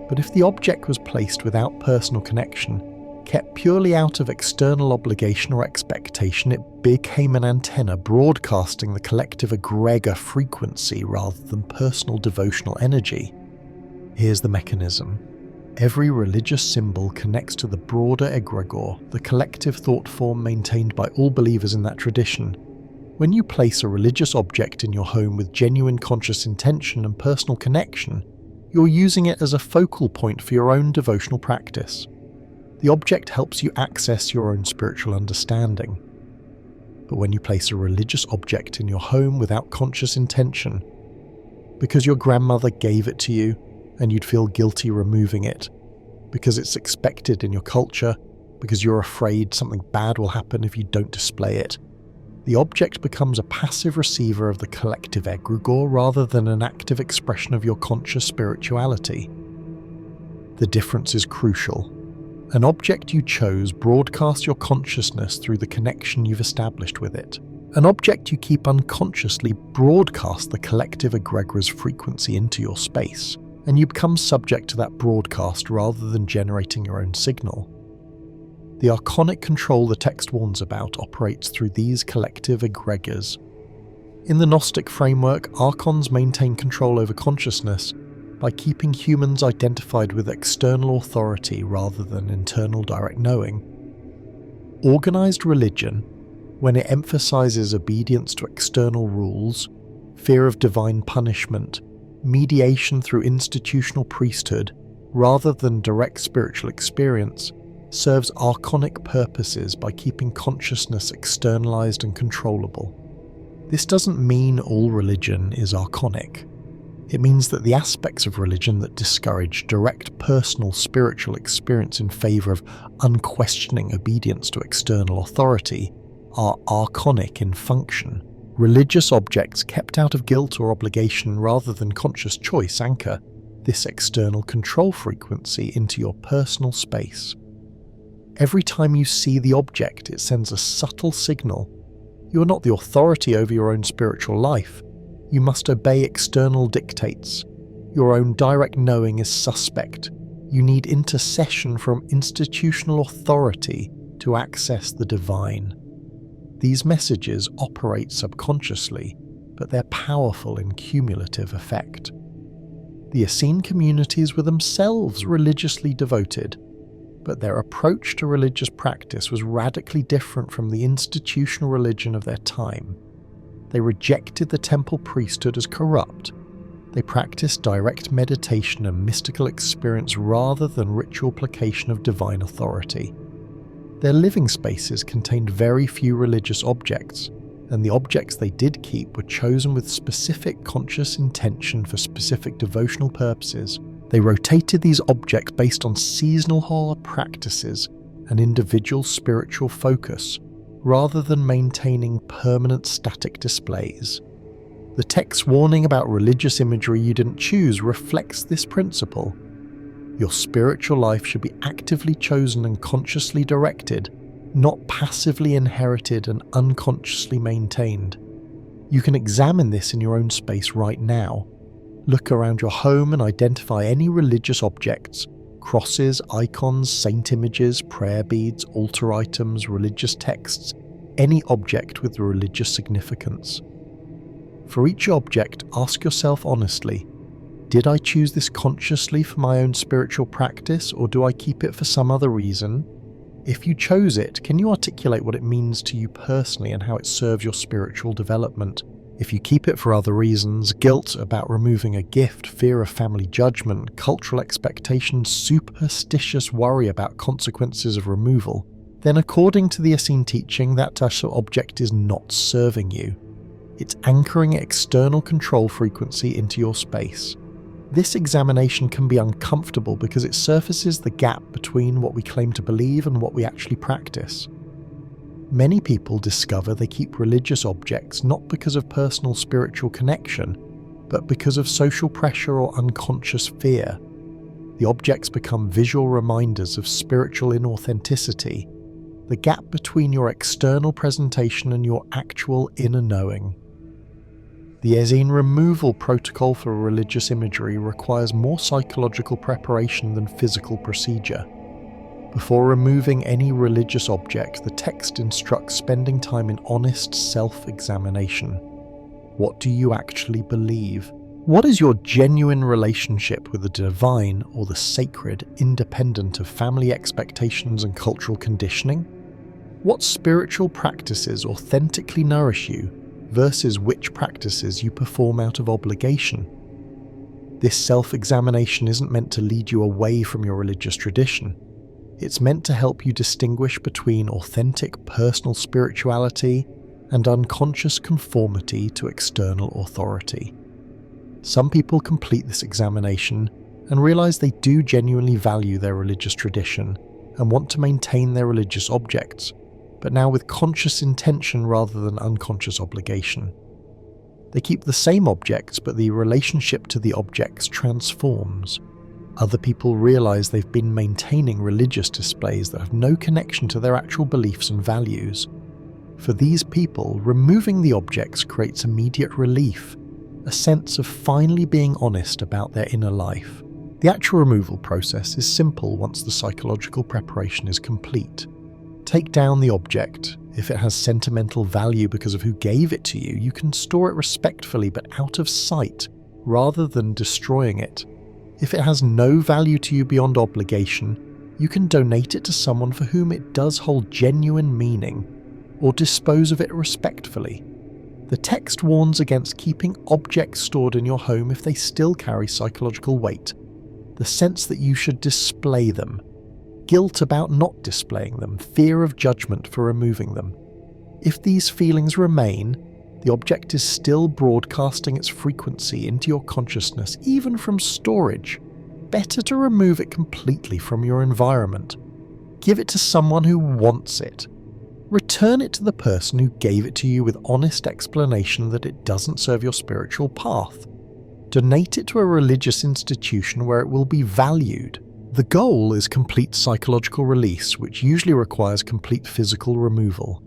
But if the object was placed without personal connection, kept purely out of external obligation or expectation, it became an antenna broadcasting the collective egregor frequency rather than personal devotional energy. Here's the mechanism. Every religious symbol connects to the broader egregore, the collective thought form maintained by all believers in that tradition. When you place a religious object in your home with genuine conscious intention and personal connection, you're using it as a focal point for your own devotional practice. The object helps you access your own spiritual understanding. But when you place a religious object in your home without conscious intention, because your grandmother gave it to you and you'd feel guilty removing it, because it's expected in your culture, because you're afraid something bad will happen if you don't display it, the object becomes a passive receiver of the collective egregore rather than an active expression of your conscious spirituality. The difference is crucial. An object you chose broadcasts your consciousness through the connection you've established with it. An object you keep unconsciously broadcasts the collective egregor's frequency into your space, and you become subject to that broadcast rather than generating your own signal. The archonic control the text warns about operates through these collective egregors. In the Gnostic framework, Archons maintain control over consciousness, by keeping humans identified with external authority rather than internal direct knowing. Organized religion, when it emphasizes obedience to external rules, fear of divine punishment, mediation through institutional priesthood, rather than direct spiritual experience, serves archonic purposes by keeping consciousness externalized and controllable. This doesn't mean all religion is archonic. It means that the aspects of religion that discourage direct personal spiritual experience in favor of unquestioning obedience to external authority are archonic in function. Religious objects kept out of guilt or obligation rather than conscious choice anchor this external control frequency into your personal space. Every time you see the object, it sends a subtle signal. You are not the authority over your own spiritual life. You must obey external dictates. Your own direct knowing is suspect. You need intercession from institutional authority to access the divine. These messages operate subconsciously, but they're powerful in cumulative effect. The Essene communities were themselves religiously devoted, but their approach to religious practice was radically different from the institutional religion of their time. They rejected the temple priesthood as corrupt. They practiced direct meditation and mystical experience rather than ritual placation of divine authority. Their living spaces contained very few religious objects, and the objects they did keep were chosen with specific conscious intention for specific devotional purposes. They rotated these objects based on seasonal practices and individual spiritual focus, rather than maintaining permanent static displays. The text's warning about religious imagery you didn't choose reflects this principle. Your spiritual life should be actively chosen and consciously directed, not passively inherited and unconsciously maintained. You can examine this in your own space right now. Look around your home and identify any religious objects, crosses, icons, saint images, prayer beads, altar items, religious texts, any object with religious significance. For each object, ask yourself honestly, did I choose this consciously for my own spiritual practice, or do I keep it for some other reason? If you chose it, can you articulate what it means to you personally and how it serves your spiritual development? If you keep it for other reasons, guilt about removing a gift, fear of family judgment, cultural expectations, superstitious worry about consequences of removal, then according to the Essene teaching, that object is not serving you. It's anchoring external control frequency into your space. This examination can be uncomfortable because it surfaces the gap between what we claim to believe and what we actually practice. Many people discover they keep religious objects not because of personal spiritual connection, but because of social pressure or unconscious fear. The objects become visual reminders of spiritual inauthenticity, the gap between your external presentation and your actual inner knowing. The Essene removal protocol for religious imagery requires more psychological preparation than physical procedure. Before removing any religious object, the text instructs spending time in honest self-examination. What do you actually believe? What is your genuine relationship with the divine or the sacred, independent of family expectations and cultural conditioning? What spiritual practices authentically nourish you versus which practices you perform out of obligation? This self-examination isn't meant to lead you away from your religious tradition. It's meant to help you distinguish between authentic personal spirituality and unconscious conformity to external authority. Some people complete this examination and realize they do genuinely value their religious tradition and want to maintain their religious objects, but now with conscious intention rather than unconscious obligation. They keep the same objects, but the relationship to the objects transforms. Other people realize they've been maintaining religious displays that have no connection to their actual beliefs and values. For these people, removing the objects creates immediate relief, a sense of finally being honest about their inner life. The actual removal process is simple once the psychological preparation is complete. Take down the object. If it has sentimental value because of who gave it to you, you can store it respectfully but out of sight rather than destroying it. If it has no value to you beyond obligation, you can donate it to someone for whom it does hold genuine meaning, or dispose of it respectfully. The text warns against keeping objects stored in your home if they still carry psychological weight, the sense that you should display them, guilt about not displaying them, fear of judgment for removing them. If these feelings remain, the object is still broadcasting its frequency into your consciousness, even from storage. Better to remove it completely from your environment. Give it to someone who wants it. Return it to the person who gave it to you with honest explanation that it doesn't serve your spiritual path. Donate it to a religious institution where it will be valued. The goal is complete psychological release, which usually requires complete physical removal.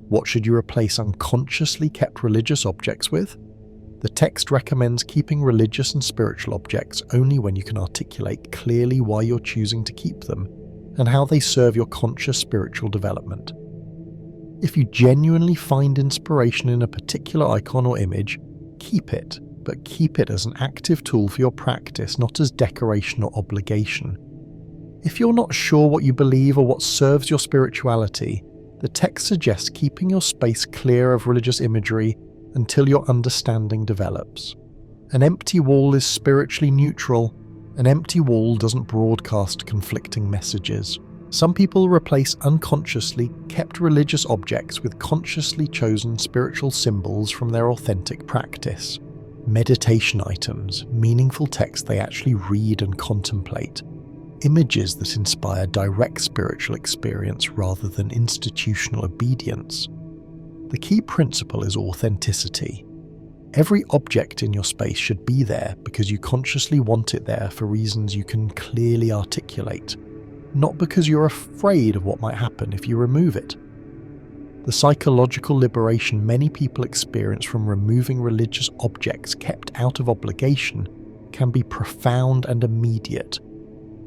What should you replace unconsciously kept religious objects with? The text recommends keeping religious and spiritual objects only when you can articulate clearly why you're choosing to keep them and how they serve your conscious spiritual development. If you genuinely find inspiration in a particular icon or image, keep it, but keep it as an active tool for your practice, not as decoration or obligation. If you're not sure what you believe or what serves your spirituality, the text suggests keeping your space clear of religious imagery until your understanding develops. An empty wall is spiritually neutral. An empty wall doesn't broadcast conflicting messages. Some people replace unconsciously kept religious objects with consciously chosen spiritual symbols from their authentic practice. Meditation items, meaningful text they actually read and contemplate. Images that inspire direct spiritual experience rather than institutional obedience. The key principle is authenticity. Every object in your space should be there because you consciously want it there for reasons you can clearly articulate, not because you're afraid of what might happen if you remove it. The psychological liberation many people experience from removing religious objects kept out of obligation can be profound and immediate.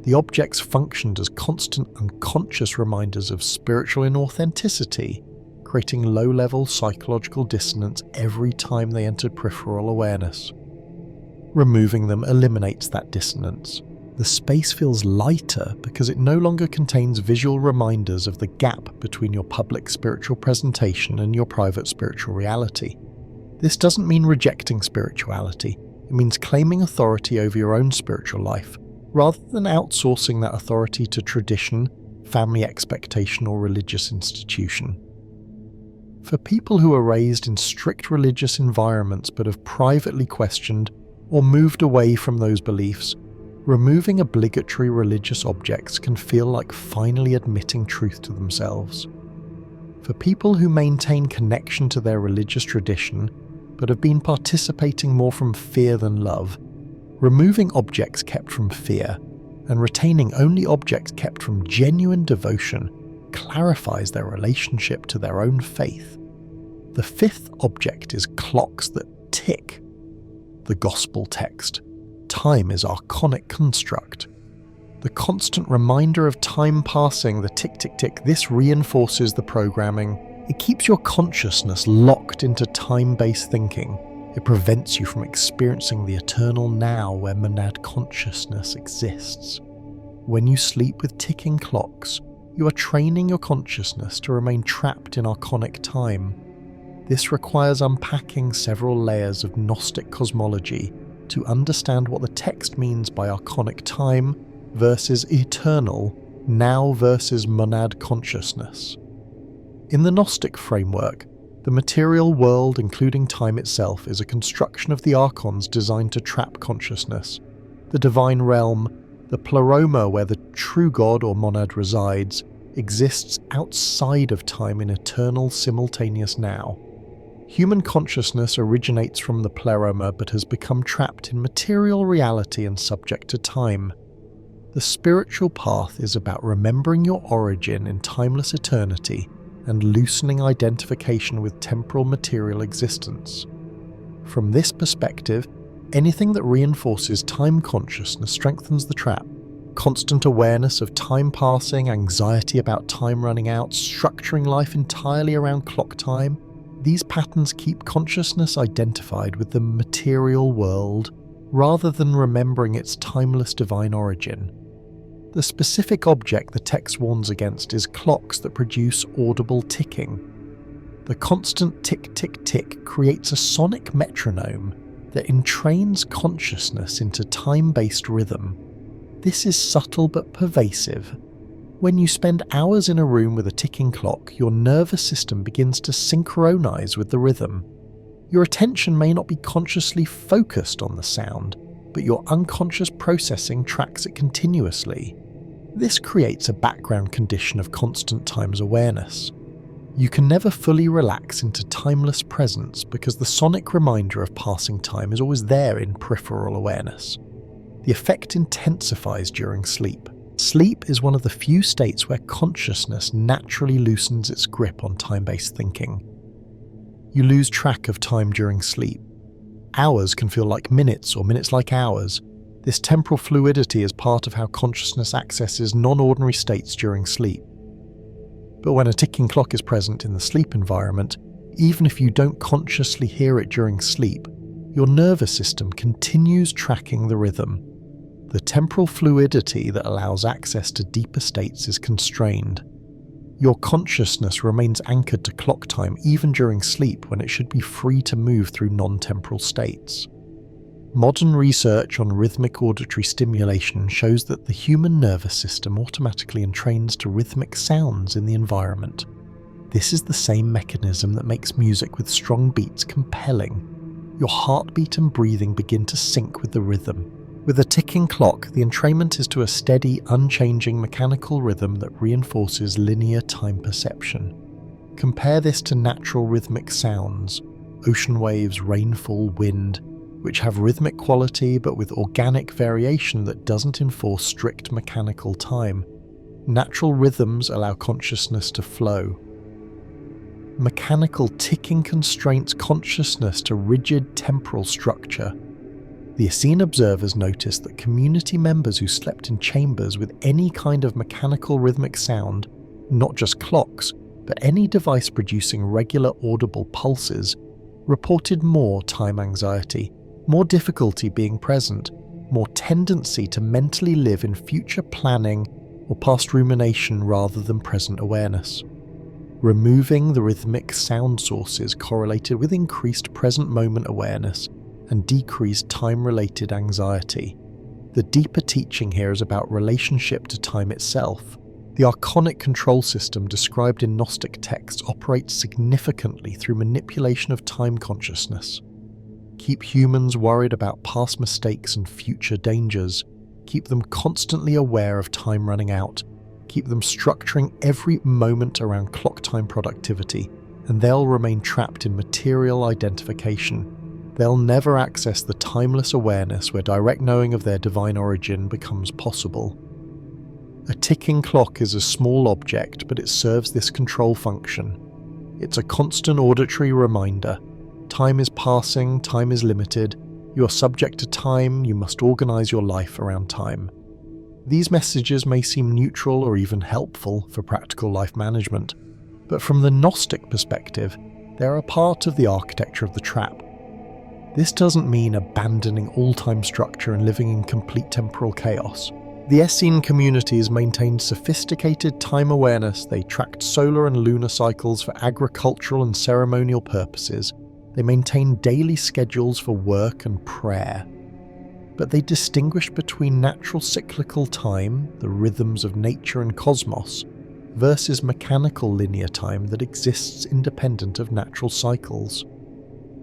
The objects functioned as constant unconscious reminders of spiritual inauthenticity, creating low-level psychological dissonance every time they entered peripheral awareness. Removing them eliminates that dissonance. The space feels lighter because it no longer contains visual reminders of the gap between your public spiritual presentation and your private spiritual reality. This doesn't mean rejecting spirituality. It means claiming authority over your own spiritual life, rather than outsourcing that authority to tradition, family expectation, or religious institution. For people who are raised in strict religious environments but have privately questioned or moved away from those beliefs, removing obligatory religious objects can feel like finally admitting truth to themselves. For people who maintain connection to their religious tradition but have been participating more from fear than love, removing objects kept from fear and retaining only objects kept from genuine devotion clarifies their relationship to their own faith. The fifth object is clocks that tick. The gospel text. Time is archonic construct. The constant reminder of time passing, the tick tick tick, this reinforces the programming. It keeps your consciousness locked into time-based thinking. It prevents you from experiencing the eternal now where monad consciousness exists. When you sleep with ticking clocks, you are training your consciousness to remain trapped in archonic time. This requires unpacking several layers of Gnostic cosmology to understand what the text means by archonic time versus eternal, now versus monad consciousness. In the Gnostic framework, the material world, including time itself, is a construction of the Archons designed to trap consciousness. The divine realm, the pleroma where the true God or monad resides, exists outside of time in eternal simultaneous now. Human consciousness originates from the pleroma but has become trapped in material reality and subject to time. The spiritual path is about remembering your origin in timeless eternity and loosening identification with temporal material existence. From this perspective, anything that reinforces time consciousness strengthens the trap. Constant awareness of time passing, anxiety about time running out, structuring life entirely around clock time, these patterns keep consciousness identified with the material world rather than remembering its timeless divine origin. The specific object the text warns against is clocks that produce audible ticking. The constant tick-tick-tick creates a sonic metronome that entrains consciousness into time-based rhythm. This is subtle but pervasive. When you spend hours in a room with a ticking clock, your nervous system begins to synchronize with the rhythm. Your attention may not be consciously focused on the sound, but your unconscious processing tracks it continuously. This creates a background condition of constant times awareness. You can never fully relax into timeless presence because the sonic reminder of passing time is always there in peripheral awareness. The effect intensifies during sleep. Sleep is one of the few states where consciousness naturally loosens its grip on time-based thinking. You lose track of time during sleep. Hours can feel like minutes or minutes like hours. This temporal fluidity is part of how consciousness accesses non-ordinary states during sleep. But when a ticking clock is present in the sleep environment, even if you don't consciously hear it during sleep, your nervous system continues tracking the rhythm. The temporal fluidity that allows access to deeper states is constrained. Your consciousness remains anchored to clock time even during sleep when it should be free to move through non-temporal states. Modern research on rhythmic auditory stimulation shows that the human nervous system automatically entrains to rhythmic sounds in the environment. This is the same mechanism that makes music with strong beats compelling. Your heartbeat and breathing begin to sync with the rhythm. With a ticking clock, the entrainment is to a steady, unchanging mechanical rhythm that reinforces linear time perception. Compare this to natural rhythmic sounds, ocean waves, rainfall, wind, which have rhythmic quality but with organic variation that doesn't enforce strict mechanical time. Natural rhythms allow consciousness to flow. Mechanical ticking constraints consciousness to rigid temporal structure. The Essene observers noticed that community members who slept in chambers with any kind of mechanical rhythmic sound, not just clocks, but any device producing regular audible pulses, reported more time anxiety, more difficulty being present, more tendency to mentally live in future planning or past rumination rather than present awareness. Removing the rhythmic sound sources correlated with increased present moment awareness and decreased time-related anxiety. The deeper teaching here is about relationship to time itself. The archonic control system described in Gnostic texts operates significantly through manipulation of time consciousness. Keep humans worried about past mistakes and future dangers. Keep them constantly aware of time running out. Keep them structuring every moment around clock time productivity, and they'll remain trapped in material identification. They'll never access the timeless awareness where direct knowing of their divine origin becomes possible. A ticking clock is a small object, but it serves this control function. It's a constant auditory reminder. Time is passing, time is limited. You are subject to time, you must organize your life around time. These messages may seem neutral or even helpful for practical life management, but from the Gnostic perspective, they're a part of the architecture of the trap. This doesn't mean abandoning all time structure and living in complete temporal chaos. The Essene communities maintained sophisticated time awareness. They tracked solar and lunar cycles for agricultural and ceremonial purposes. They maintained daily schedules for work and prayer. But they distinguished between natural cyclical time, the rhythms of nature and cosmos, versus mechanical linear time that exists independent of natural cycles.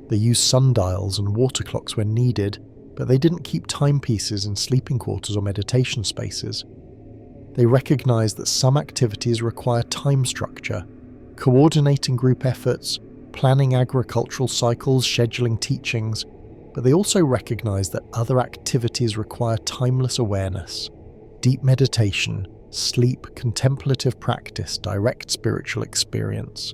They used sundials and water clocks when needed, but they didn't keep timepieces in sleeping quarters or meditation spaces. They recognized that some activities require time structure, coordinating group efforts, planning agricultural cycles, scheduling teachings, but they also recognized that other activities require timeless awareness, deep meditation, sleep, contemplative practice, direct spiritual experience.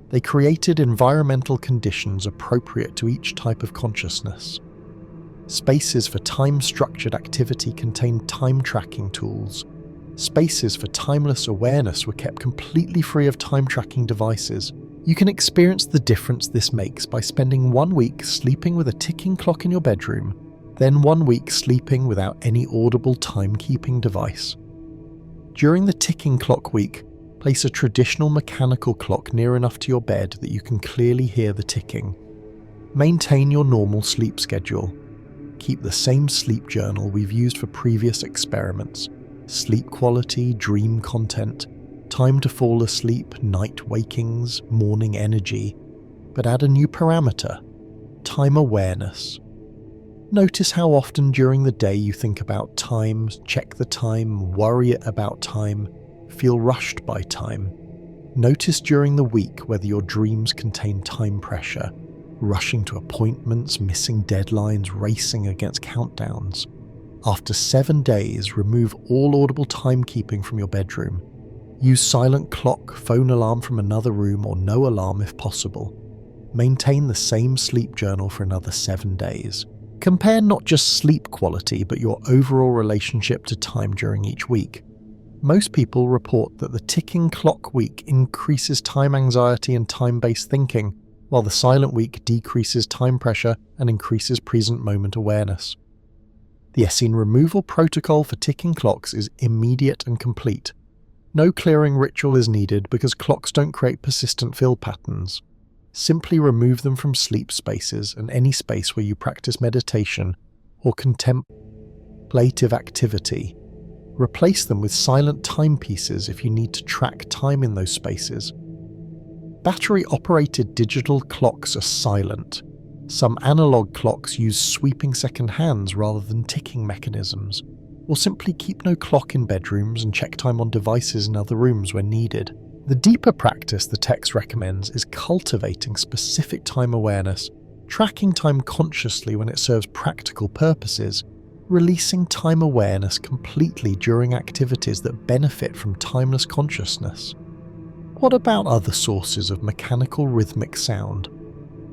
They created environmental conditions appropriate to each type of consciousness. Spaces for time-structured activity contained time-tracking tools. Spaces for timeless awareness were kept completely free of time-tracking devices. You can experience the difference this makes by spending 1 week sleeping with a ticking clock in your bedroom, Then 1 week sleeping without any audible timekeeping device. During the ticking clock week, place a traditional mechanical clock near enough to your bed that you can clearly hear the ticking. Maintain your normal sleep schedule. Keep the same sleep journal we've used for previous experiments: sleep quality, dream content, time to fall asleep, night wakings, morning energy, but add a new parameter: time awareness. Notice how often during the day you think about time, check the time, worry about time, feel rushed by time. Notice during the week whether your dreams contain time pressure, rushing to appointments, missing deadlines, racing against countdowns. After 7 days, remove all audible timekeeping from your bedroom. Use silent clock, phone alarm from another room, or no alarm if possible. Maintain the same sleep journal for another 7 days. Compare not just sleep quality, but your overall relationship to time during each week. Most people report that the ticking clock week increases time anxiety and time-based thinking, while the silent week decreases time pressure and increases present moment awareness. The Essene removal protocol for ticking clocks is immediate and complete. No clearing ritual is needed because clocks don't create persistent fill patterns. Simply remove them from sleep spaces and any space where you practice meditation or contemplative activity. Replace them with silent timepieces if you need to track time in those spaces. Battery-operated digital clocks are silent. Some analog clocks use sweeping second hands rather than ticking mechanisms, or simply keep no clock in bedrooms and check time on devices in other rooms when needed. The deeper practice the text recommends is cultivating specific time awareness, tracking time consciously when it serves practical purposes, releasing time awareness completely during activities that benefit from timeless consciousness. What about other sources of mechanical rhythmic sound?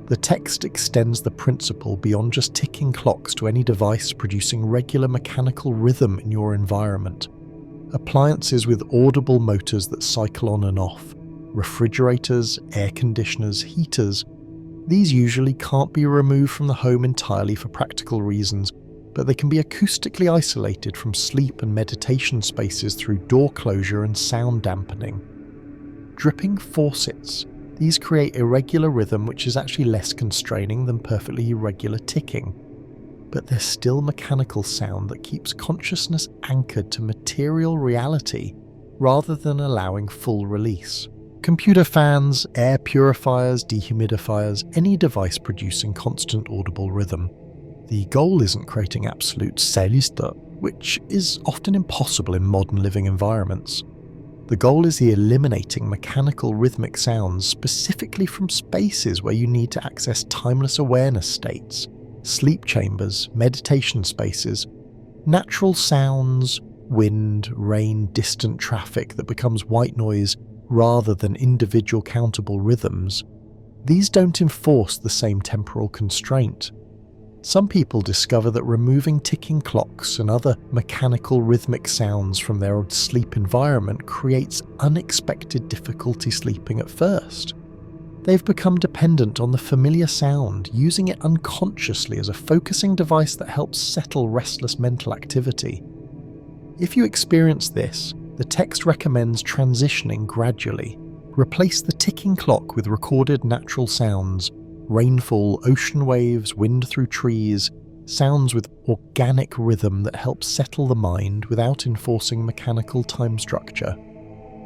The text extends the principle beyond just ticking clocks to any device producing regular mechanical rhythm in your environment. Appliances with audible motors that cycle on and off, refrigerators, air conditioners, heaters. These usually can't be removed from the home entirely for practical reasons, but they can be acoustically isolated from sleep and meditation spaces through door closure and sound dampening. Dripping faucets. These create irregular rhythm which is actually less constraining than perfectly irregular ticking. But there's still mechanical sound that keeps consciousness anchored to material reality rather than allowing full release. Computer fans, air purifiers, dehumidifiers, any device producing constant audible rhythm. The goal isn't creating absolute stillstand, which is often impossible in modern living environments. The goal is the eliminating mechanical rhythmic sounds specifically from spaces where you need to access timeless awareness states. Sleep chambers, meditation spaces, natural sounds, wind, rain, distant traffic that becomes white noise rather than individual countable rhythms. These don't enforce the same temporal constraint. Some people discover that removing ticking clocks and other mechanical rhythmic sounds from their sleep environment creates unexpected difficulty sleeping at first. They've become dependent on the familiar sound, using it unconsciously as a focusing device that helps settle restless mental activity. If you experience this, the text recommends transitioning gradually. Replace the ticking clock with recorded natural sounds, rainfall, ocean waves, wind through trees, sounds with organic rhythm that help settle the mind without enforcing mechanical time structure.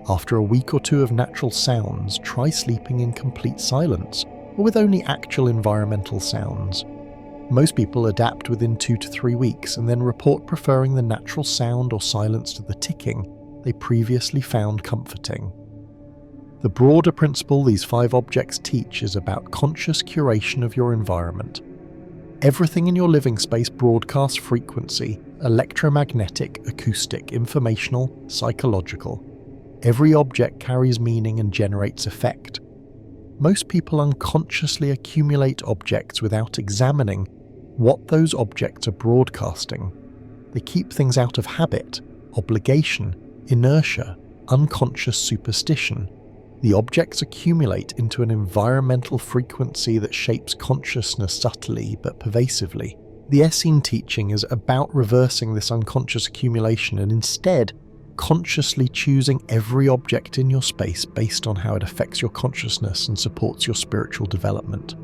After a week or two of natural sounds, try sleeping in complete silence, or with only actual environmental sounds. Most people adapt within 2 to 3 weeks and then report preferring the natural sound or silence to the ticking they previously found comforting. The broader principle these 5 objects teach is about conscious curation of your environment. Everything in your living space broadcasts frequency: electromagnetic, acoustic, informational, psychological. Every object carries meaning and generates effect. Most people unconsciously accumulate objects without examining what those objects are broadcasting. They keep things out of habit, obligation, inertia, unconscious superstition. The objects accumulate into an environmental frequency that shapes consciousness subtly but pervasively. The Essene teaching is about reversing this unconscious accumulation and instead consciously choosing every object in your space based on how it affects your consciousness and supports your spiritual development.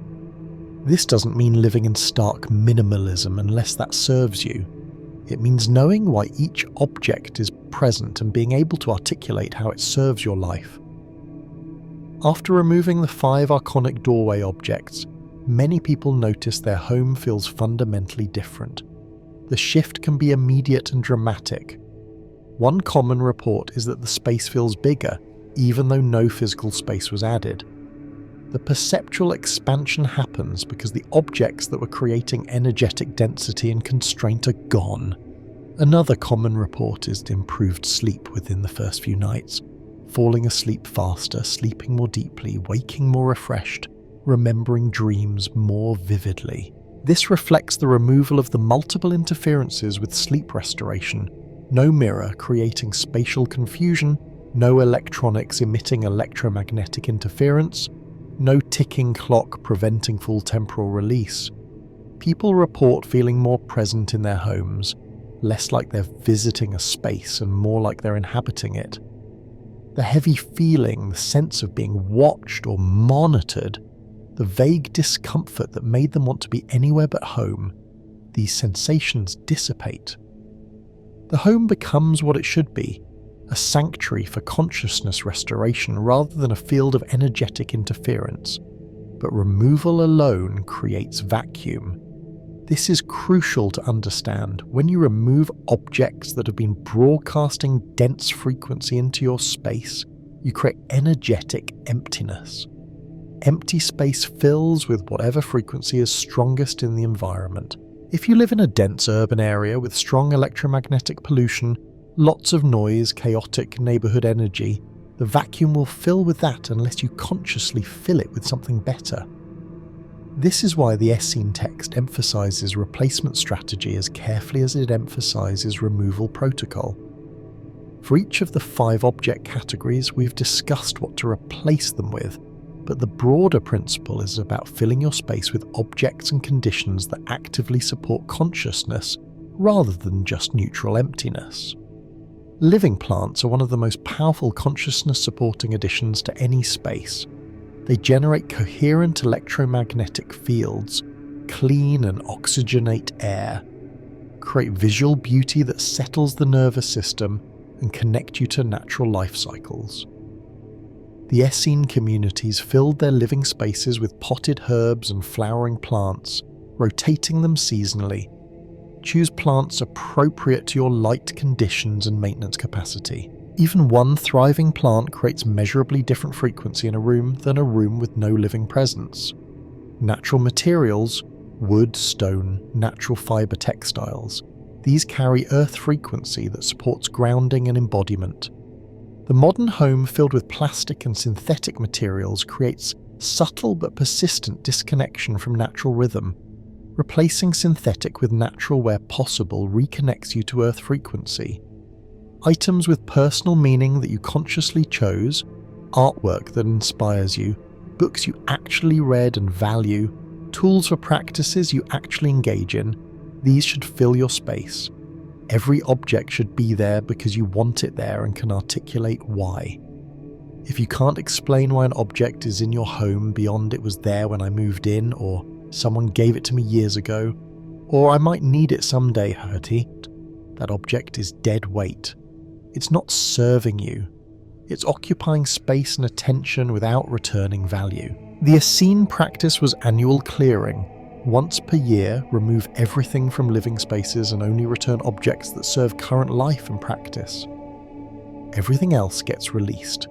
This doesn't mean living in stark minimalism unless that serves you. It means knowing why each object is present and being able to articulate how it serves your life. After removing the 5 archonic doorway objects, many people notice their home feels fundamentally different. The shift can be immediate and dramatic. One common report is that the space feels bigger, even though no physical space was added. The perceptual expansion happens because the objects that were creating energetic density and constraint are gone. Another common report is improved sleep within the first few nights, falling asleep faster, sleeping more deeply, waking more refreshed, remembering dreams more vividly. This reflects the removal of the multiple interferences with sleep restoration. No mirror creating spatial confusion, no electronics emitting electromagnetic interference, no ticking clock preventing full temporal release. People report feeling more present in their homes, less like they're visiting a space and more like they're inhabiting it. The heavy feeling, the sense of being watched or monitored, the vague discomfort that made them want to be anywhere but home, these sensations dissipate. The home becomes what it should be, a sanctuary for consciousness restoration rather than a field of energetic interference. But removal alone creates vacuum. This is crucial to understand. When you remove objects that have been broadcasting dense frequency into your space, you create energetic emptiness. Empty space fills with whatever frequency is strongest in the environment. If you live in a dense urban area with strong electromagnetic pollution, lots of noise, chaotic neighborhood energy, the vacuum will fill with that unless you consciously fill it with something better. This is why the Essene text emphasizes replacement strategy as carefully as it emphasizes removal protocol. For each of the 5 object categories, we've discussed what to replace them with, but the broader principle is about filling your space with objects and conditions that actively support consciousness rather than just neutral emptiness. Living plants are one of the most powerful consciousness-supporting additions to any space. They generate coherent electromagnetic fields, clean and oxygenate air, create visual beauty that settles the nervous system, and connect you to natural life cycles. The Essene communities filled their living spaces with potted herbs and flowering plants, rotating them seasonally. Choose plants appropriate to your light conditions and maintenance capacity. Even one thriving plant creates measurably different frequency in a room than a room with no living presence. Natural materials, wood, stone, natural fiber textiles, these carry earth frequency that supports grounding and embodiment. The modern home filled with plastic and synthetic materials creates subtle but persistent disconnection from natural rhythm. Replacing synthetic with natural where possible reconnects you to earth frequency. Items with personal meaning that you consciously chose, artwork that inspires you, books you actually read and value, tools for practices you actually engage in, these should fill your space. Every object should be there because you want it there and can articulate why. If you can't explain why an object is in your home beyond it was there when I moved in, or someone gave it to me years ago, or I might need it someday, Hertie, that object is dead weight. It's not serving you. It's occupying space and attention without returning value. The Essene practice was annual clearing. Once per year, remove everything from living spaces and only return objects that serve current life and practice. Everything else gets released,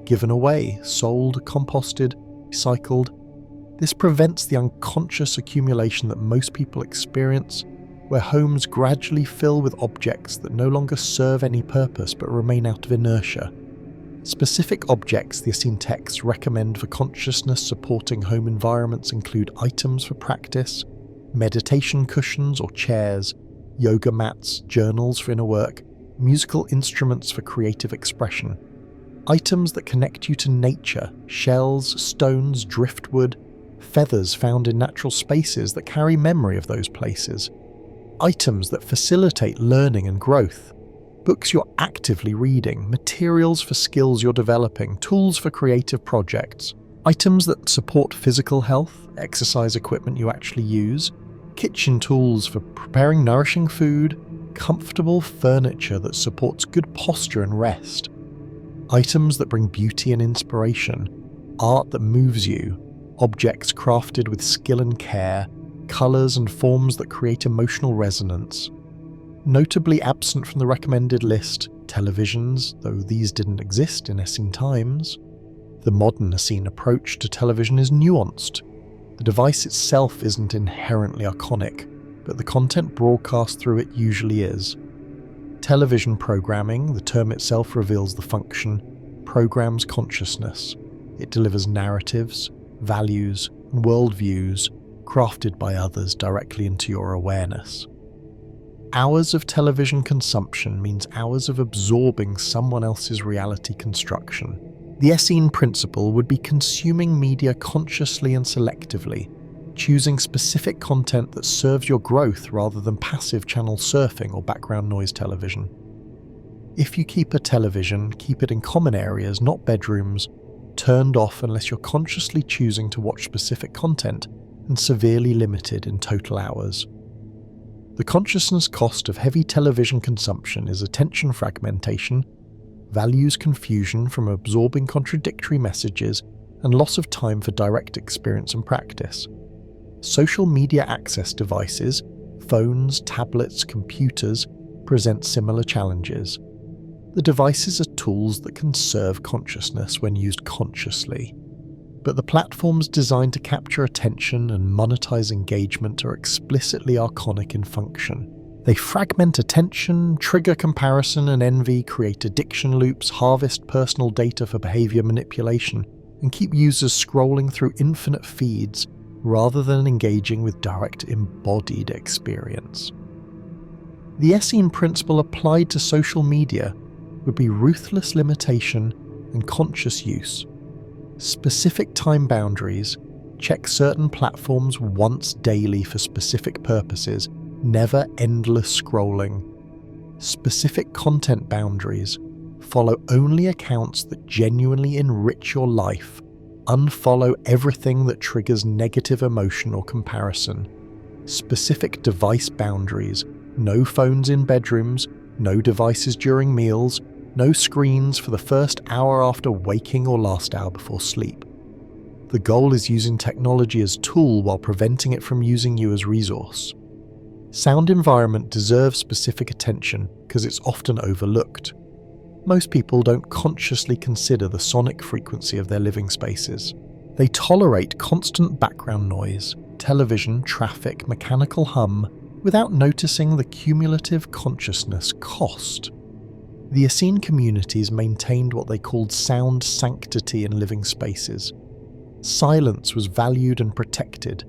given away, sold, composted, recycled. This prevents the unconscious accumulation that most people experience, where homes gradually fill with objects that no longer serve any purpose but remain out of inertia. Specific objects the Essene texts recommend for consciousness-supporting home environments include items for practice, meditation cushions or chairs, yoga mats, journals for inner work, musical instruments for creative expression. Items that connect you to nature, shells, stones, driftwood, feathers found in natural spaces that carry memory of those places. items that facilitate learning and growth, books you're actively reading, materials for skills you're developing, tools for creative projects, items that support physical health, exercise equipment you actually use, kitchen tools for preparing nourishing food, comfortable furniture that supports good posture and rest, items that bring beauty and inspiration, art that moves you, objects crafted with skill and care, colours and forms that create emotional resonance. Notably absent from the recommended list, televisions, though these didn't exist in Essene times. The modern Essene approach to television is nuanced. The device itself isn't inherently iconic, but the content broadcast through it usually is. Television programming, the term itself reveals the function, programs consciousness. It delivers narratives, values, and worldviews crafted by others directly into your awareness. Hours of television consumption means hours of absorbing someone else's reality construction. The Essene principle would be consuming media consciously and selectively, choosing specific content that serves your growth rather than passive channel surfing or background noise television. If you keep a television, keep it in common areas, not bedrooms, turned off unless you're consciously choosing to watch specific content, and severely limited in total hours. The consciousness cost of heavy television consumption is attention fragmentation, values confusion from absorbing contradictory messages, and loss of time for direct experience and practice. Social media access devices, phones, tablets, computers, present similar challenges. The devices are tools that can serve consciousness when used consciously, but the platforms designed to capture attention and monetize engagement are explicitly archonic in function. They fragment attention, trigger comparison and envy, create addiction loops, harvest personal data for behavior manipulation, and keep users scrolling through infinite feeds rather than engaging with direct embodied experience. The Essene principle applied to social media would be ruthless limitation and conscious use. Specific time boundaries, check certain platforms once daily for specific purposes, never endless scrolling. Specific content boundaries, follow only accounts that genuinely enrich your life, unfollow everything that triggers negative emotion or comparison. Specific device boundaries, no phones in bedrooms, no devices during meals, no screens for the first hour after waking or last hour before sleep. The goal is using technology as tool while preventing it from using you as resource. Sound environment deserves specific attention because it's often overlooked. Most people don't consciously consider the sonic frequency of their living spaces. They tolerate constant background noise, television, traffic, mechanical hum, without noticing the cumulative consciousness cost. The Essene communities maintained what they called sound sanctity in living spaces. Silence was valued and protected.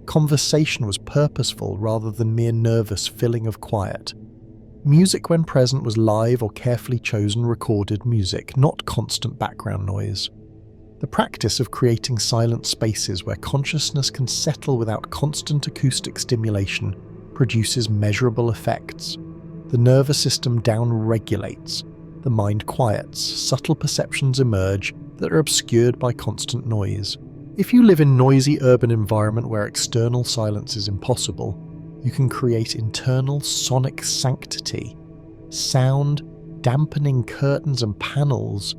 Conversation was purposeful rather than mere nervous filling of quiet. Music when present was live or carefully chosen recorded music, not constant background noise. The practice of creating silent spaces where consciousness can settle without constant acoustic stimulation produces measurable effects. The nervous system down-regulates, the mind quiets, subtle perceptions emerge that are obscured by constant noise. If you live in a noisy urban environment where external silence is impossible, you can create internal sonic sanctity, sound, dampening curtains and panels,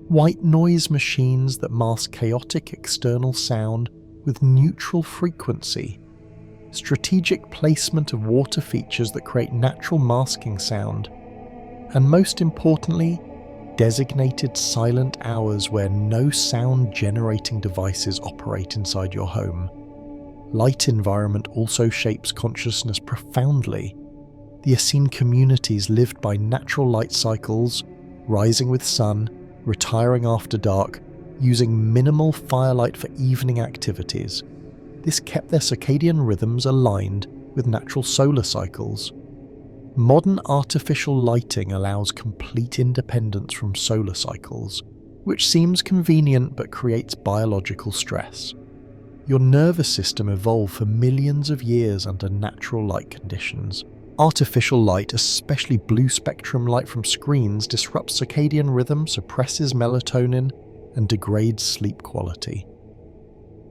white noise machines that mask chaotic external sound with neutral frequency, strategic placement of water features that create natural masking sound, and most importantly, designated silent hours where no sound-generating devices operate inside your home. Light environment also shapes consciousness profoundly. The Essene communities lived by natural light cycles, rising with sun, retiring after dark, using minimal firelight for evening activities. This kept their circadian rhythms aligned with natural solar cycles. Modern artificial lighting allows complete independence from solar cycles, which seems convenient but creates biological stress. Your nervous system evolved for millions of years under natural light conditions. Artificial light, especially blue spectrum light from screens, disrupts circadian rhythm, suppresses melatonin, and degrades sleep quality.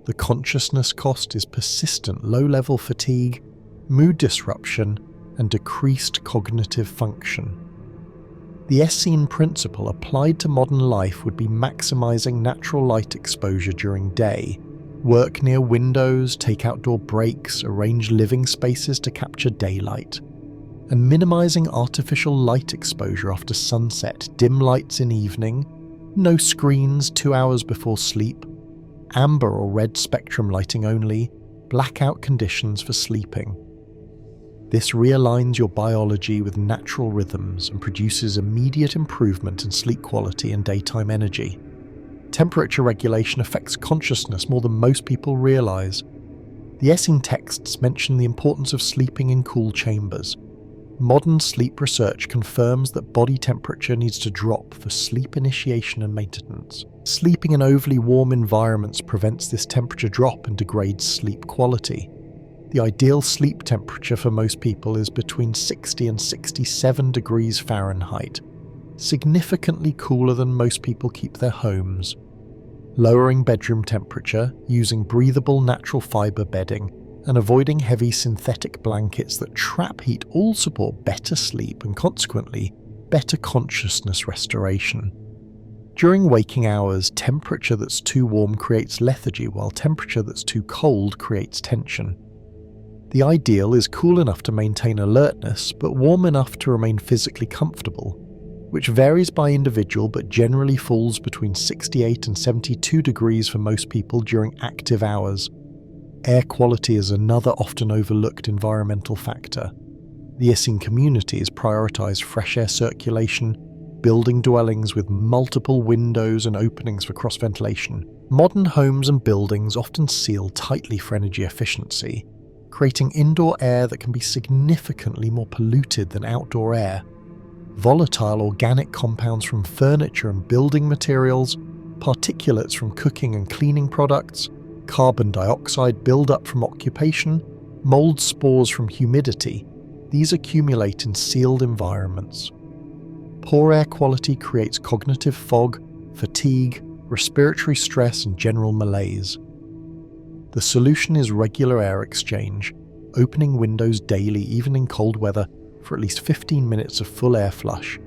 The consciousness cost is persistent low-level fatigue, mood disruption, and decreased cognitive function. The Essene principle applied to modern life would be maximizing natural light exposure during day. Work near windows, take outdoor breaks, arrange living spaces to capture daylight. And minimizing artificial light exposure after sunset, dim lights in evening, no screens 2 hours before sleep, amber or red spectrum lighting only, blackout conditions for sleeping. This realigns your biology with natural rhythms and produces immediate improvement in sleep quality and daytime energy. Temperature regulation affects consciousness more than most people realize. The Essene texts mention the importance of sleeping in cool chambers. Modern sleep research confirms that body temperature needs to drop for sleep initiation and maintenance. Sleeping in overly warm environments prevents this temperature drop and degrades sleep quality. The ideal sleep temperature for most people is between 60 and 67 degrees Fahrenheit, significantly cooler than most people keep their homes. Lowering bedroom temperature, using breathable natural fiber bedding, and avoiding heavy synthetic blankets that trap heat all support better sleep and consequently better consciousness restoration. During waking hours, temperature that's too warm creates lethargy, while temperature that's too cold creates tension. The ideal is cool enough to maintain alertness, but warm enough to remain physically comfortable, which varies by individual but generally falls between 68 and 72 degrees for most people during active hours. Air quality is another often overlooked environmental factor. The Essene communities prioritize fresh air circulation, building dwellings with multiple windows and openings for cross-ventilation. Modern homes and buildings often seal tightly for energy efficiency, creating indoor air that can be significantly more polluted than outdoor air. Volatile organic compounds from furniture and building materials, particulates from cooking and cleaning products, carbon dioxide buildup from occupation, mold spores from humidity, these accumulate in sealed environments. Poor air quality creates cognitive fog, fatigue, respiratory stress, and general malaise. The solution is regular air exchange, opening windows daily even in cold weather for at least 15 minutes of full air flush,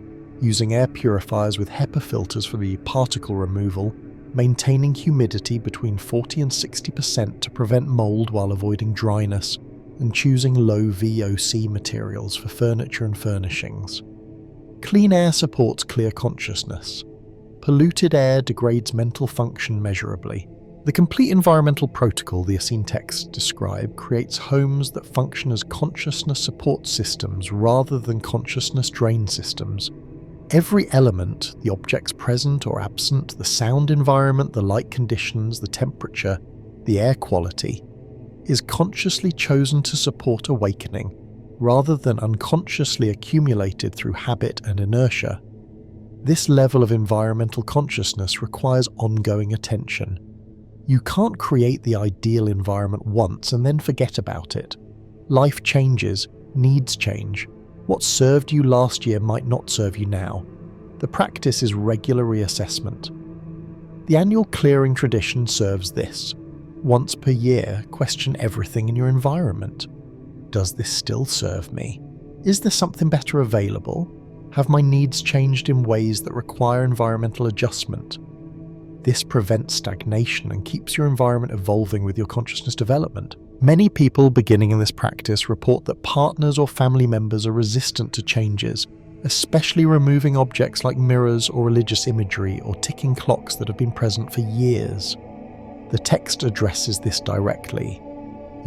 using air purifiers with HEPA filters for the particle removal, maintaining humidity between 40 and 60% to prevent mold while avoiding dryness, and choosing low VOC materials for furniture and furnishings. Clean air supports clear consciousness. Polluted air degrades mental function measurably. The complete environmental protocol the Essene texts describe creates homes that function as consciousness support systems rather than consciousness drain systems. Every element, the objects present or absent, the sound environment, the light conditions, the temperature, the air quality, is consciously chosen to support awakening rather than unconsciously accumulated through habit and inertia. This level of environmental consciousness requires ongoing attention. You can't create the ideal environment once and then forget about it. Life changes, needs change. What served you last year might not serve you now. The practice is regular reassessment. The annual clearing tradition serves this. Once per year, question everything in your environment. Does this still serve me? Is there something better available? Have my needs changed in ways that require environmental adjustment? This prevents stagnation and keeps your environment evolving with your consciousness development. Many people beginning in this practice report that partners or family members are resistant to changes, especially removing objects like mirrors or religious imagery or ticking clocks that have been present for years. The text addresses this directly.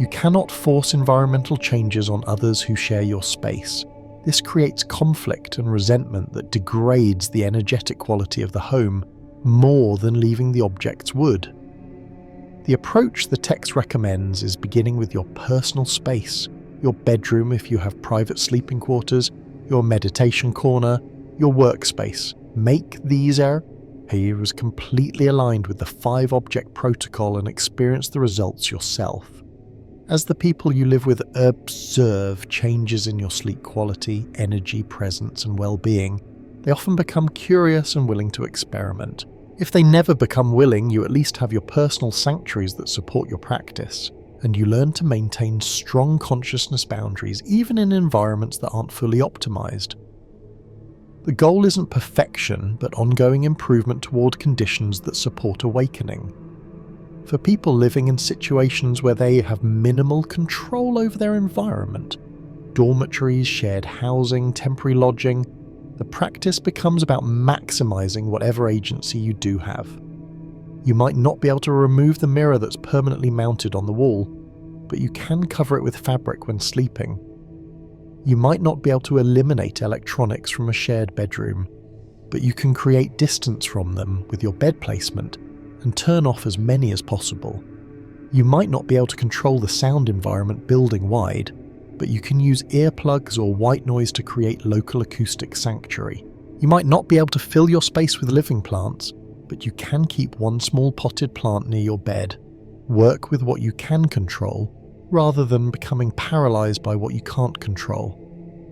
You cannot force environmental changes on others who share your space. This creates conflict and resentment that degrades the energetic quality of the home more than leaving the objects would. The approach the text recommends is beginning with your personal space, your bedroom if you have private sleeping quarters, your meditation corner, your workspace. Make these He was completely aligned with the 5-object protocol and experienced the results yourself. As the people you live with observe changes in your sleep quality, energy, presence, and well-being, they often become curious and willing to experiment. If they never become willing, you at least have your personal sanctuaries that support your practice, and you learn to maintain strong consciousness boundaries even in environments that aren't fully optimized. The goal isn't perfection, but ongoing improvement toward conditions that support awakening. For people living in situations where they have minimal control over their environment, dormitories, shared housing, temporary lodging, the practice becomes about maximizing whatever agency you do have. You might not be able to remove the mirror that's permanently mounted on the wall, but you can cover it with fabric when sleeping. You might not be able to eliminate electronics from a shared bedroom, but you can create distance from them with your bed placement and turn off as many as possible. You might not be able to control the sound environment building-wide, but you can use earplugs or white noise to create local acoustic sanctuary. You might not be able to fill your space with living plants, but you can keep one small potted plant near your bed. Work with what you can control, rather than becoming paralyzed by what you can't control.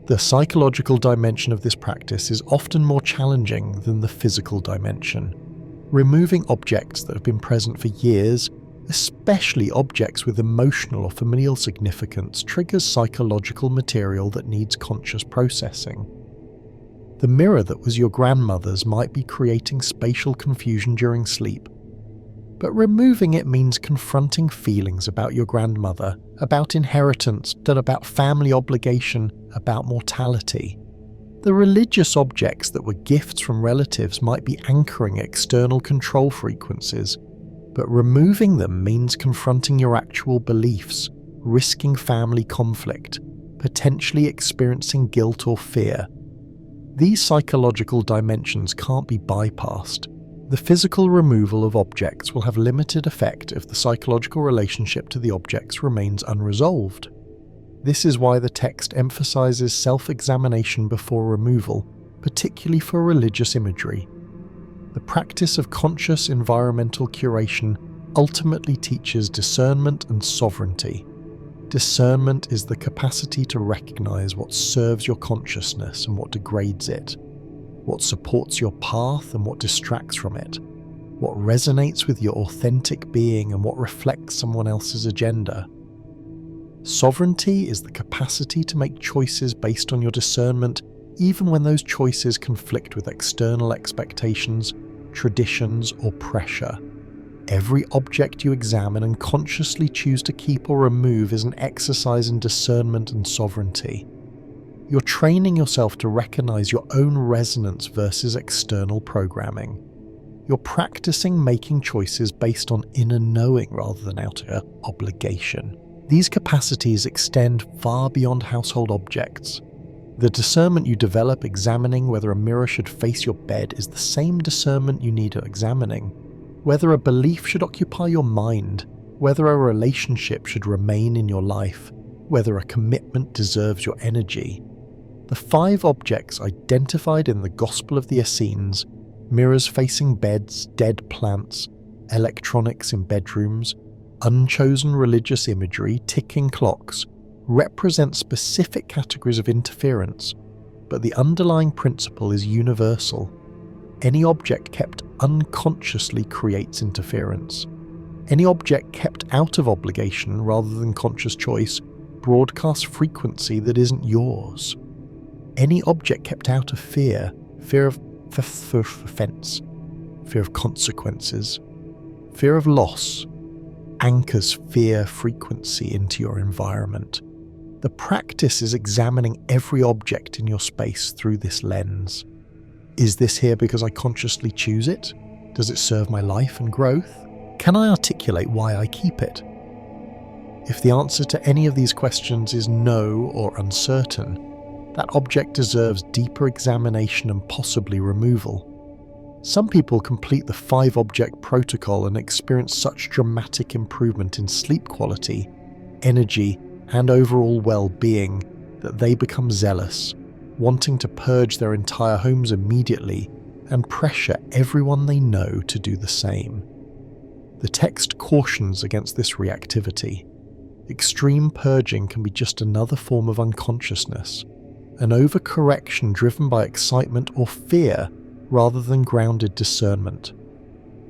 The psychological dimension of this practice is often more challenging than the physical dimension. Removing objects that have been present for years, especially objects with emotional or familial significance, triggers psychological material that needs conscious processing. The mirror that was your grandmother's might be creating spatial confusion during sleep, but removing it means confronting feelings about your grandmother, about inheritance, and about family obligation, about mortality. The religious objects that were gifts from relatives might be anchoring external control frequencies, but removing them means confronting your actual beliefs, risking family conflict, potentially experiencing guilt or fear. These psychological dimensions can't be bypassed. The physical removal of objects will have limited effect if the psychological relationship to the objects remains unresolved. This is why the text emphasizes self-examination before removal, particularly for religious imagery. The practice of conscious environmental curation ultimately teaches discernment and sovereignty. Discernment is the capacity to recognize what serves your consciousness and what degrades it, what supports your path and what distracts from it, what resonates with your authentic being and what reflects someone else's agenda. Sovereignty is the capacity to make choices based on your discernment, even when those choices conflict with external expectations, traditions, or pressure. Every object you examine and consciously choose to keep or remove is an exercise in discernment and sovereignty. You're training yourself to recognize your own resonance versus external programming. You're practicing making choices based on inner knowing rather than outer obligation. These capacities extend far beyond household objects. The discernment you develop examining whether a mirror should face your bed is the same discernment you need at examining whether a belief should occupy your mind, whether a relationship should remain in your life, whether a commitment deserves your energy. The 5 objects identified in the Gospel of the Essenes, mirrors facing beds, dead plants, electronics in bedrooms, unchosen religious imagery, ticking clocks, represent specific categories of interference, but the underlying principle is universal. Any object kept unconsciously creates interference. Any object kept out of obligation rather than conscious choice broadcasts frequency that isn't yours. Any object kept out of fear of offense, fear of consequences, fear of loss, anchors fear frequency into your environment. The practice is examining every object in your space through this lens. Is this here because I consciously choose it? Does it serve my life and growth? Can I articulate why I keep it? If the answer to any of these questions is no or uncertain, that object deserves deeper examination and possibly removal. Some people complete the 5-object protocol and experience such dramatic improvement in sleep quality, energy, and overall well-being that they become zealous, wanting to purge their entire homes immediately and pressure everyone they know to do the same. The text cautions against this reactivity. Extreme purging can be just another form of unconsciousness, an overcorrection driven by excitement or fear rather than grounded discernment.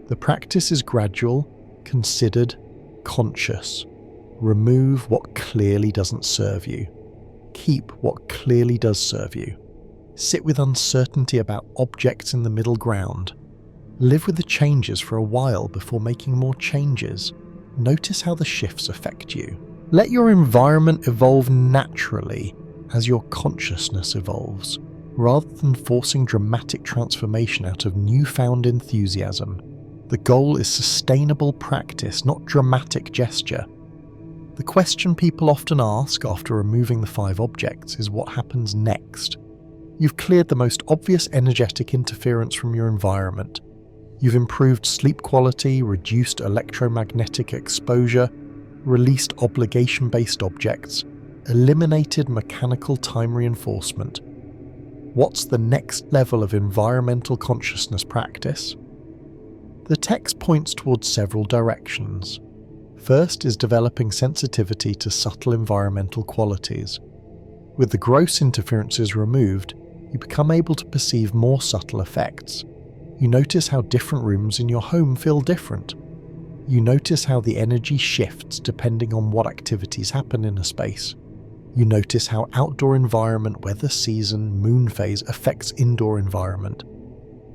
The practice is gradual, considered, conscious. Remove what clearly doesn't serve you. Keep what clearly does serve you. Sit with uncertainty about objects in the middle ground. Live with the changes for a while before making more changes. Notice how the shifts affect you. Let your environment evolve naturally as your consciousness evolves, rather than forcing dramatic transformation out of newfound enthusiasm. The goal is sustainable practice, not dramatic gesture. The question people often ask after removing the 5 objects is what happens next. You've cleared the most obvious energetic interference from your environment. You've improved sleep quality, reduced electromagnetic exposure, released obligation-based objects, eliminated mechanical time reinforcement. What's the next level of environmental consciousness practice? The text points towards several directions. First is developing sensitivity to subtle environmental qualities. With the gross interferences removed, you become able to perceive more subtle effects. You notice how different rooms in your home feel different. You notice how the energy shifts depending on what activities happen in a space. You notice how outdoor environment, weather season, moon phase affects indoor environment.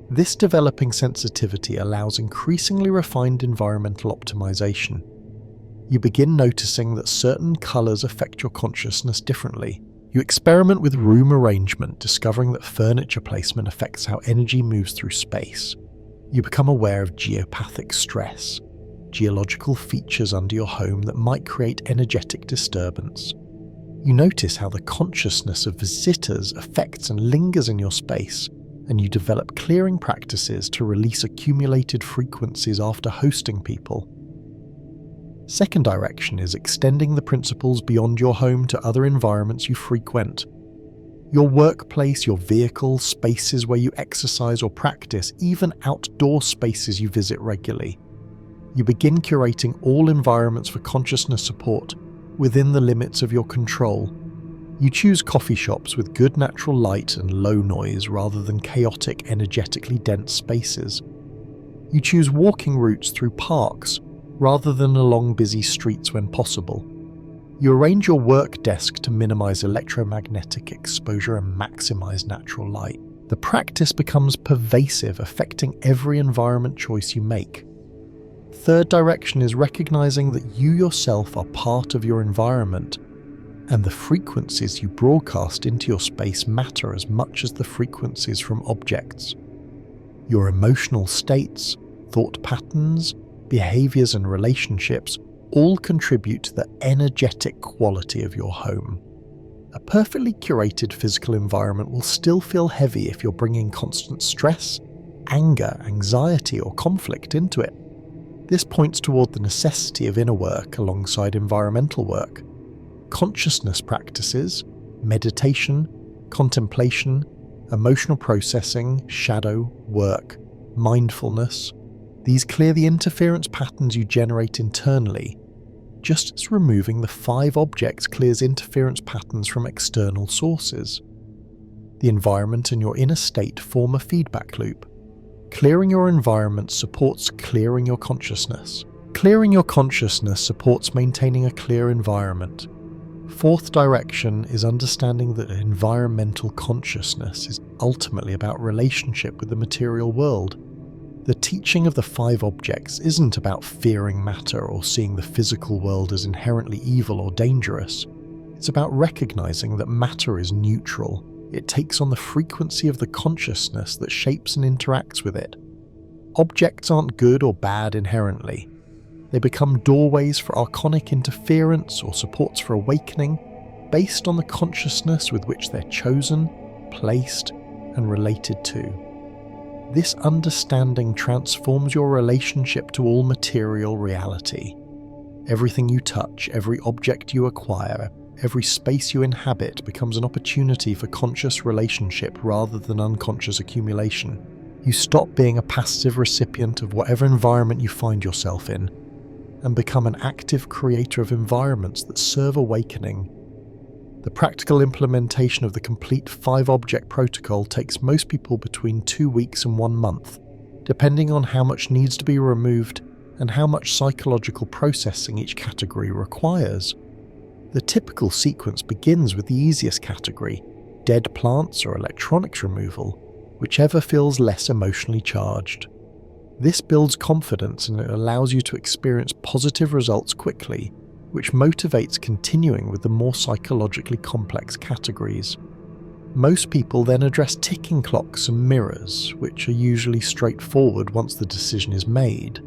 This developing sensitivity allows increasingly refined environmental optimization. You begin noticing that certain colors affect your consciousness differently. You experiment with room arrangement, discovering that furniture placement affects how energy moves through space. You become aware of geopathic stress, geological features under your home that might create energetic disturbance. You notice how the consciousness of visitors affects and lingers in your space, and you develop clearing practices to release accumulated frequencies after hosting people. Second direction is extending the principles beyond your home to other environments you frequent. Your workplace, your vehicle, spaces where you exercise or practice, even outdoor spaces you visit regularly. You begin curating all environments for consciousness support within the limits of your control. You choose coffee shops with good natural light and low noise rather than chaotic, energetically dense spaces. You choose walking routes through parks rather than along busy streets when possible. You arrange your work desk to minimize electromagnetic exposure and maximize natural light. The practice becomes pervasive, affecting every environment choice you make. Third direction is recognizing that you yourself are part of your environment, and the frequencies you broadcast into your space matter as much as the frequencies from objects. Your emotional states, thought patterns, behaviors and relationships all contribute to the energetic quality of your home. A perfectly curated physical environment will still feel heavy if you're bringing constant stress, anger, anxiety, or conflict into it. This points toward the necessity of inner work alongside environmental work. Consciousness practices, meditation, contemplation, emotional processing, shadow, work, mindfulness, these clear the interference patterns you generate internally, just as removing the 5 objects clears interference patterns from external sources. The environment and your inner state form a feedback loop. Clearing your environment supports clearing your consciousness. Clearing your consciousness supports maintaining a clear environment. Fourth direction is understanding that environmental consciousness is ultimately about relationship with the material world. The teaching of the 5 objects isn't about fearing matter or seeing the physical world as inherently evil or dangerous. It's about recognizing that matter is neutral. It takes on the frequency of the consciousness that shapes and interacts with it. Objects aren't good or bad inherently. They become doorways for archonic interference or supports for awakening, based on the consciousness with which they're chosen, placed, and related to. This understanding transforms your relationship to all material reality. Everything you touch, every object you acquire, every space you inhabit becomes an opportunity for conscious relationship rather than unconscious accumulation. You stop being a passive recipient of whatever environment you find yourself in and become an active creator of environments that serve awakening. The practical implementation of the complete 5-object protocol takes most people between 2 weeks and 1 month, depending on how much needs to be removed and how much psychological processing each category requires. The typical sequence begins with the easiest category, dead plants or electronics removal, whichever feels less emotionally charged. This builds confidence and it allows you to experience positive results quickly, which motivates continuing with the more psychologically complex categories. Most people then address ticking clocks and mirrors, which are usually straightforward once the decision is made.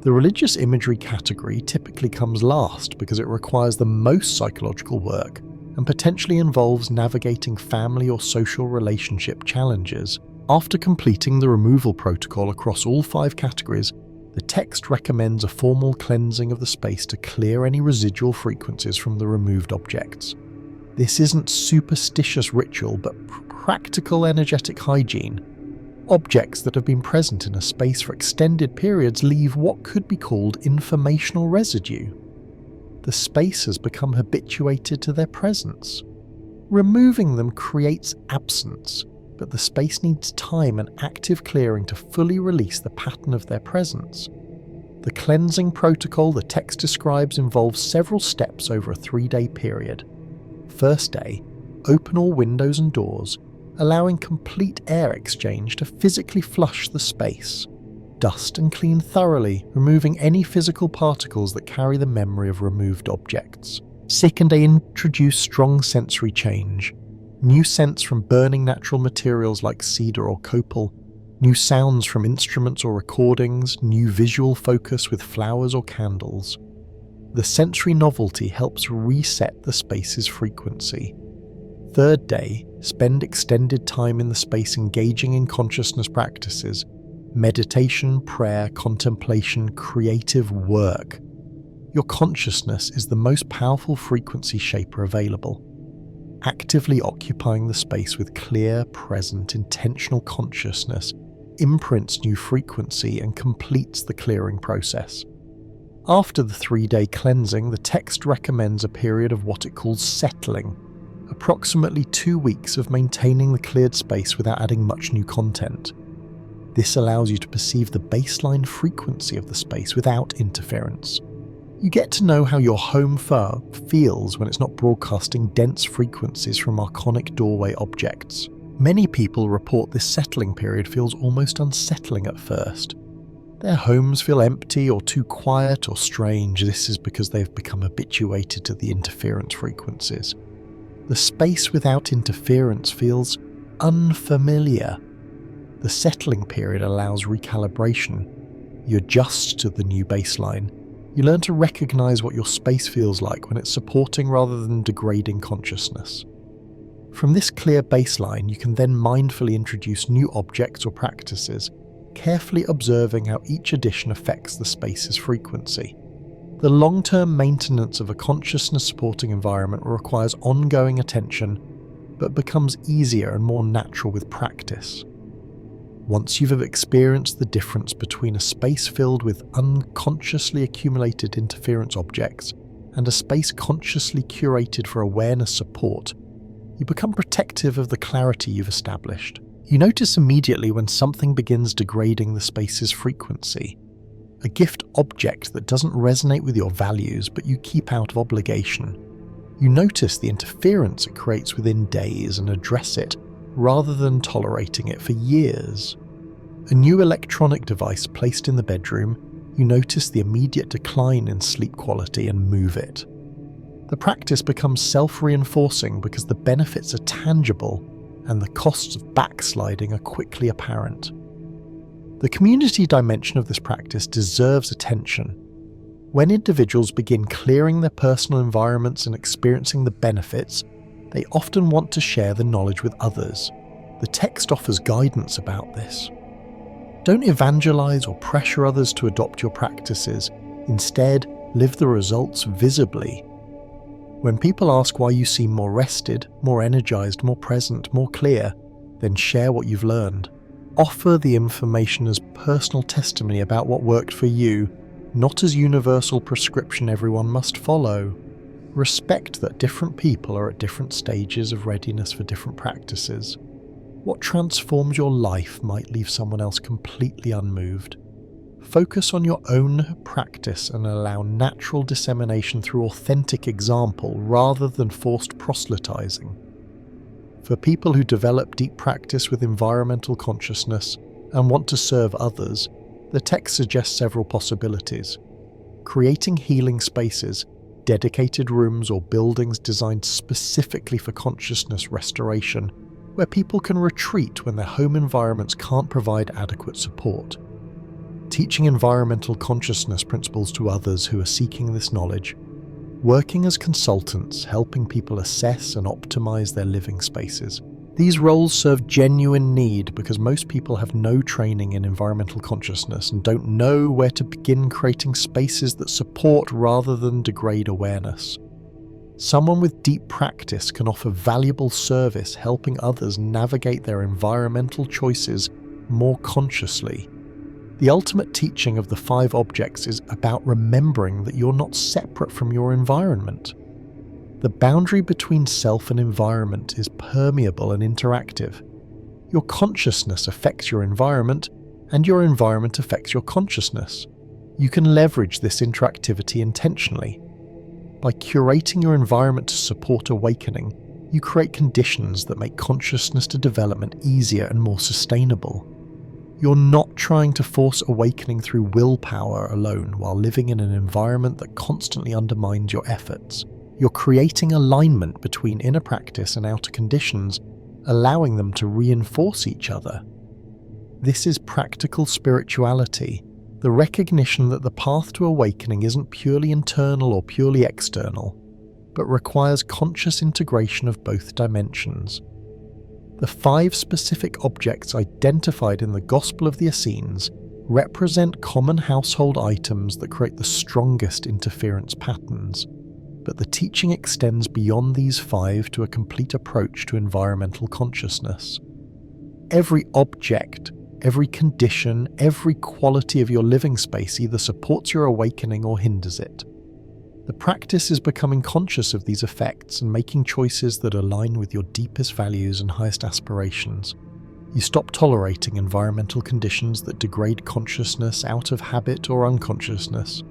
The religious imagery category typically comes last because it requires the most psychological work and potentially involves navigating family or social relationship challenges. After completing the removal protocol across all 5 categories, the text recommends a formal cleansing of the space to clear any residual frequencies from the removed objects. This isn't superstitious ritual, but practical energetic hygiene. Objects that have been present in a space for extended periods leave what could be called informational residue. The space has become habituated to their presence. Removing them creates absence, but the space needs time and active clearing to fully release the pattern of their presence. The cleansing protocol the text describes involves several steps over a 3-day period. First day, open all windows and doors, allowing complete air exchange to physically flush the space. Dust and clean thoroughly, removing any physical particles that carry the memory of removed objects. Second day, introduce strong sensory change. New scents from burning natural materials like cedar or copal, new sounds from instruments or recordings, new visual focus with flowers or candles. The sensory novelty helps reset the space's frequency. Third day, spend extended time in the space engaging in consciousness practices, meditation, prayer, contemplation, creative work. Your consciousness is the most powerful frequency shaper available. Actively occupying the space with clear, present, intentional consciousness imprints new frequency and completes the clearing process. After the 3-day cleansing, the text recommends a period of what it calls settling, approximately 2 weeks of maintaining the cleared space without adding much new content. This allows you to perceive the baseline frequency of the space without interference. You get to know how your home feels when it's not broadcasting dense frequencies from archonic doorway objects. Many people report this settling period feels almost unsettling at first. Their homes feel empty or too quiet or strange. This is because they've become habituated to the interference frequencies. The space without interference feels unfamiliar. The settling period allows recalibration. You adjust to the new baseline. You learn to recognize what your space feels like when it's supporting rather than degrading consciousness. From this clear baseline, you can then mindfully introduce new objects or practices, carefully observing how each addition affects the space's frequency. The long-term maintenance of a consciousness-supporting environment requires ongoing attention, but becomes easier and more natural with practice. Once you've experienced the difference between a space filled with unconsciously accumulated interference objects and a space consciously curated for awareness support, you become protective of the clarity you've established. You notice immediately when something begins degrading the space's frequency. A gift object that doesn't resonate with your values but you keep out of obligation. You notice the interference it creates within days and address it, rather than tolerating it for years. A new electronic device placed in the bedroom, you notice the immediate decline in sleep quality and move it. The practice becomes self-reinforcing because the benefits are tangible and the costs of backsliding are quickly apparent. The community dimension of this practice deserves attention. When individuals begin clearing their personal environments and experiencing the benefits, they often want to share the knowledge with others. The text offers guidance about this. Don't evangelize or pressure others to adopt your practices. Instead, live the results visibly. When people ask why you seem more rested, more energized, more present, more clear, then share what you've learned. Offer the information as personal testimony about what worked for you, not as universal prescription everyone must follow. Respect that different people are at different stages of readiness for different practices. What transforms your life might leave someone else completely unmoved. Focus on your own practice and allow natural dissemination through authentic example rather than forced proselytizing. For people who develop deep practice with environmental consciousness and want to serve others, the text suggests several possibilities. Creating healing spaces, dedicated rooms or buildings designed specifically for consciousness restoration, where people can retreat when their home environments can't provide adequate support. Teaching environmental consciousness principles to others who are seeking this knowledge. Working as consultants, helping people assess and optimize their living spaces. These roles serve genuine need because most people have no training in environmental consciousness and don't know where to begin creating spaces that support rather than degrade awareness. Someone with deep practice can offer valuable service helping others navigate their environmental choices more consciously. The ultimate teaching of the 5 objects is about remembering that you're not separate from your environment. The boundary between self and environment is permeable and interactive. Your consciousness affects your environment, and your environment affects your consciousness. You can leverage this interactivity intentionally. By curating your environment to support awakening, you create conditions that make consciousness to development easier and more sustainable. You're not trying to force awakening through willpower alone while living in an environment that constantly undermines your efforts. You're creating alignment between inner practice and outer conditions, allowing them to reinforce each other. This is practical spirituality, the recognition that the path to awakening isn't purely internal or purely external, but requires conscious integration of both dimensions. The 5 specific objects identified in the Gospel of the Essenes represent common household items that create the strongest interference patterns, but the teaching extends beyond these 5 to a complete approach to environmental consciousness. Every object, every condition, every quality of your living space either supports your awakening or hinders it. The practice is becoming conscious of these effects and making choices that align with your deepest values and highest aspirations. You stop tolerating environmental conditions that degrade consciousness out of habit or unconsciousness.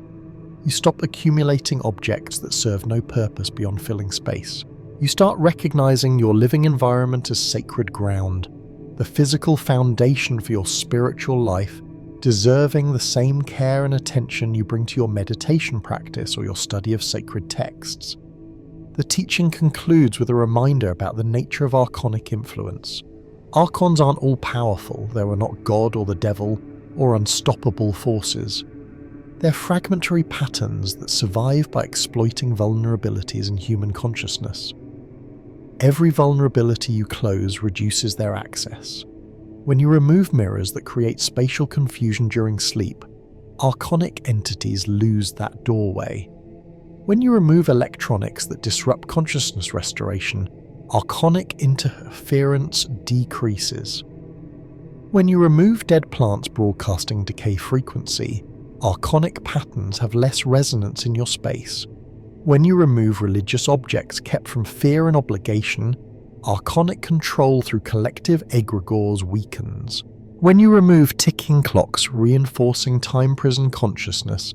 You stop accumulating objects that serve no purpose beyond filling space. You start recognizing your living environment as sacred ground, the physical foundation for your spiritual life, deserving the same care and attention you bring to your meditation practice or your study of sacred texts. The teaching concludes with a reminder about the nature of archonic influence. Archons aren't all-powerful, they are not God or the devil, or unstoppable forces. They're fragmentary patterns that survive by exploiting vulnerabilities in human consciousness. Every vulnerability you close reduces their access. When you remove mirrors that create spatial confusion during sleep, archonic entities lose that doorway. When you remove electronics that disrupt consciousness restoration, archonic interference decreases. When you remove dead plants broadcasting decay frequency, archonic patterns have less resonance in your space. When you remove religious objects kept from fear and obligation, archonic control through collective egregores weakens. When you remove ticking clocks reinforcing time-prison consciousness,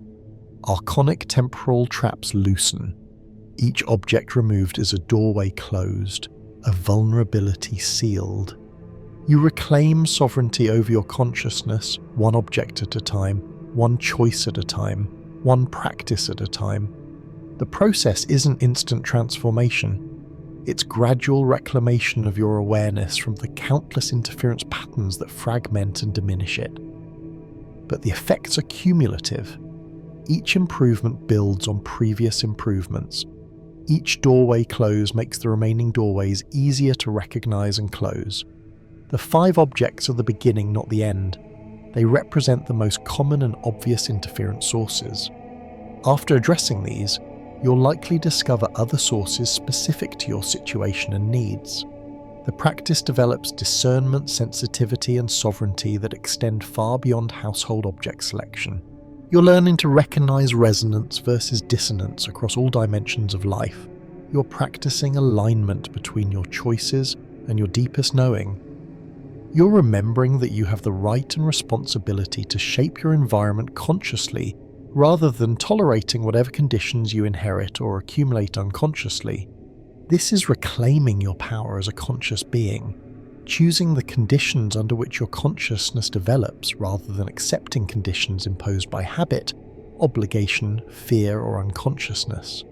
archonic temporal traps loosen. Each object removed is a doorway closed, a vulnerability sealed. You reclaim sovereignty over your consciousness, one object at a time, one choice at a time, one practice at a time. The process isn't instant transformation. It's gradual reclamation of your awareness from the countless interference patterns that fragment and diminish it. But the effects are cumulative. Each improvement builds on previous improvements. Each doorway close makes the remaining doorways easier to recognize and close. The 5 objects are the beginning, not the end. They represent the most common and obvious interference sources. After addressing these, you'll likely discover other sources specific to your situation and needs. The practice develops discernment, sensitivity, and sovereignty that extend far beyond household object selection. You're learning to recognize resonance versus dissonance across all dimensions of life. You're practicing alignment between your choices and your deepest knowing. You're remembering that you have the right and responsibility to shape your environment consciously, rather than tolerating whatever conditions you inherit or accumulate unconsciously. This is reclaiming your power as a conscious being, choosing the conditions under which your consciousness develops rather than accepting conditions imposed by habit, obligation, fear, or unconsciousness.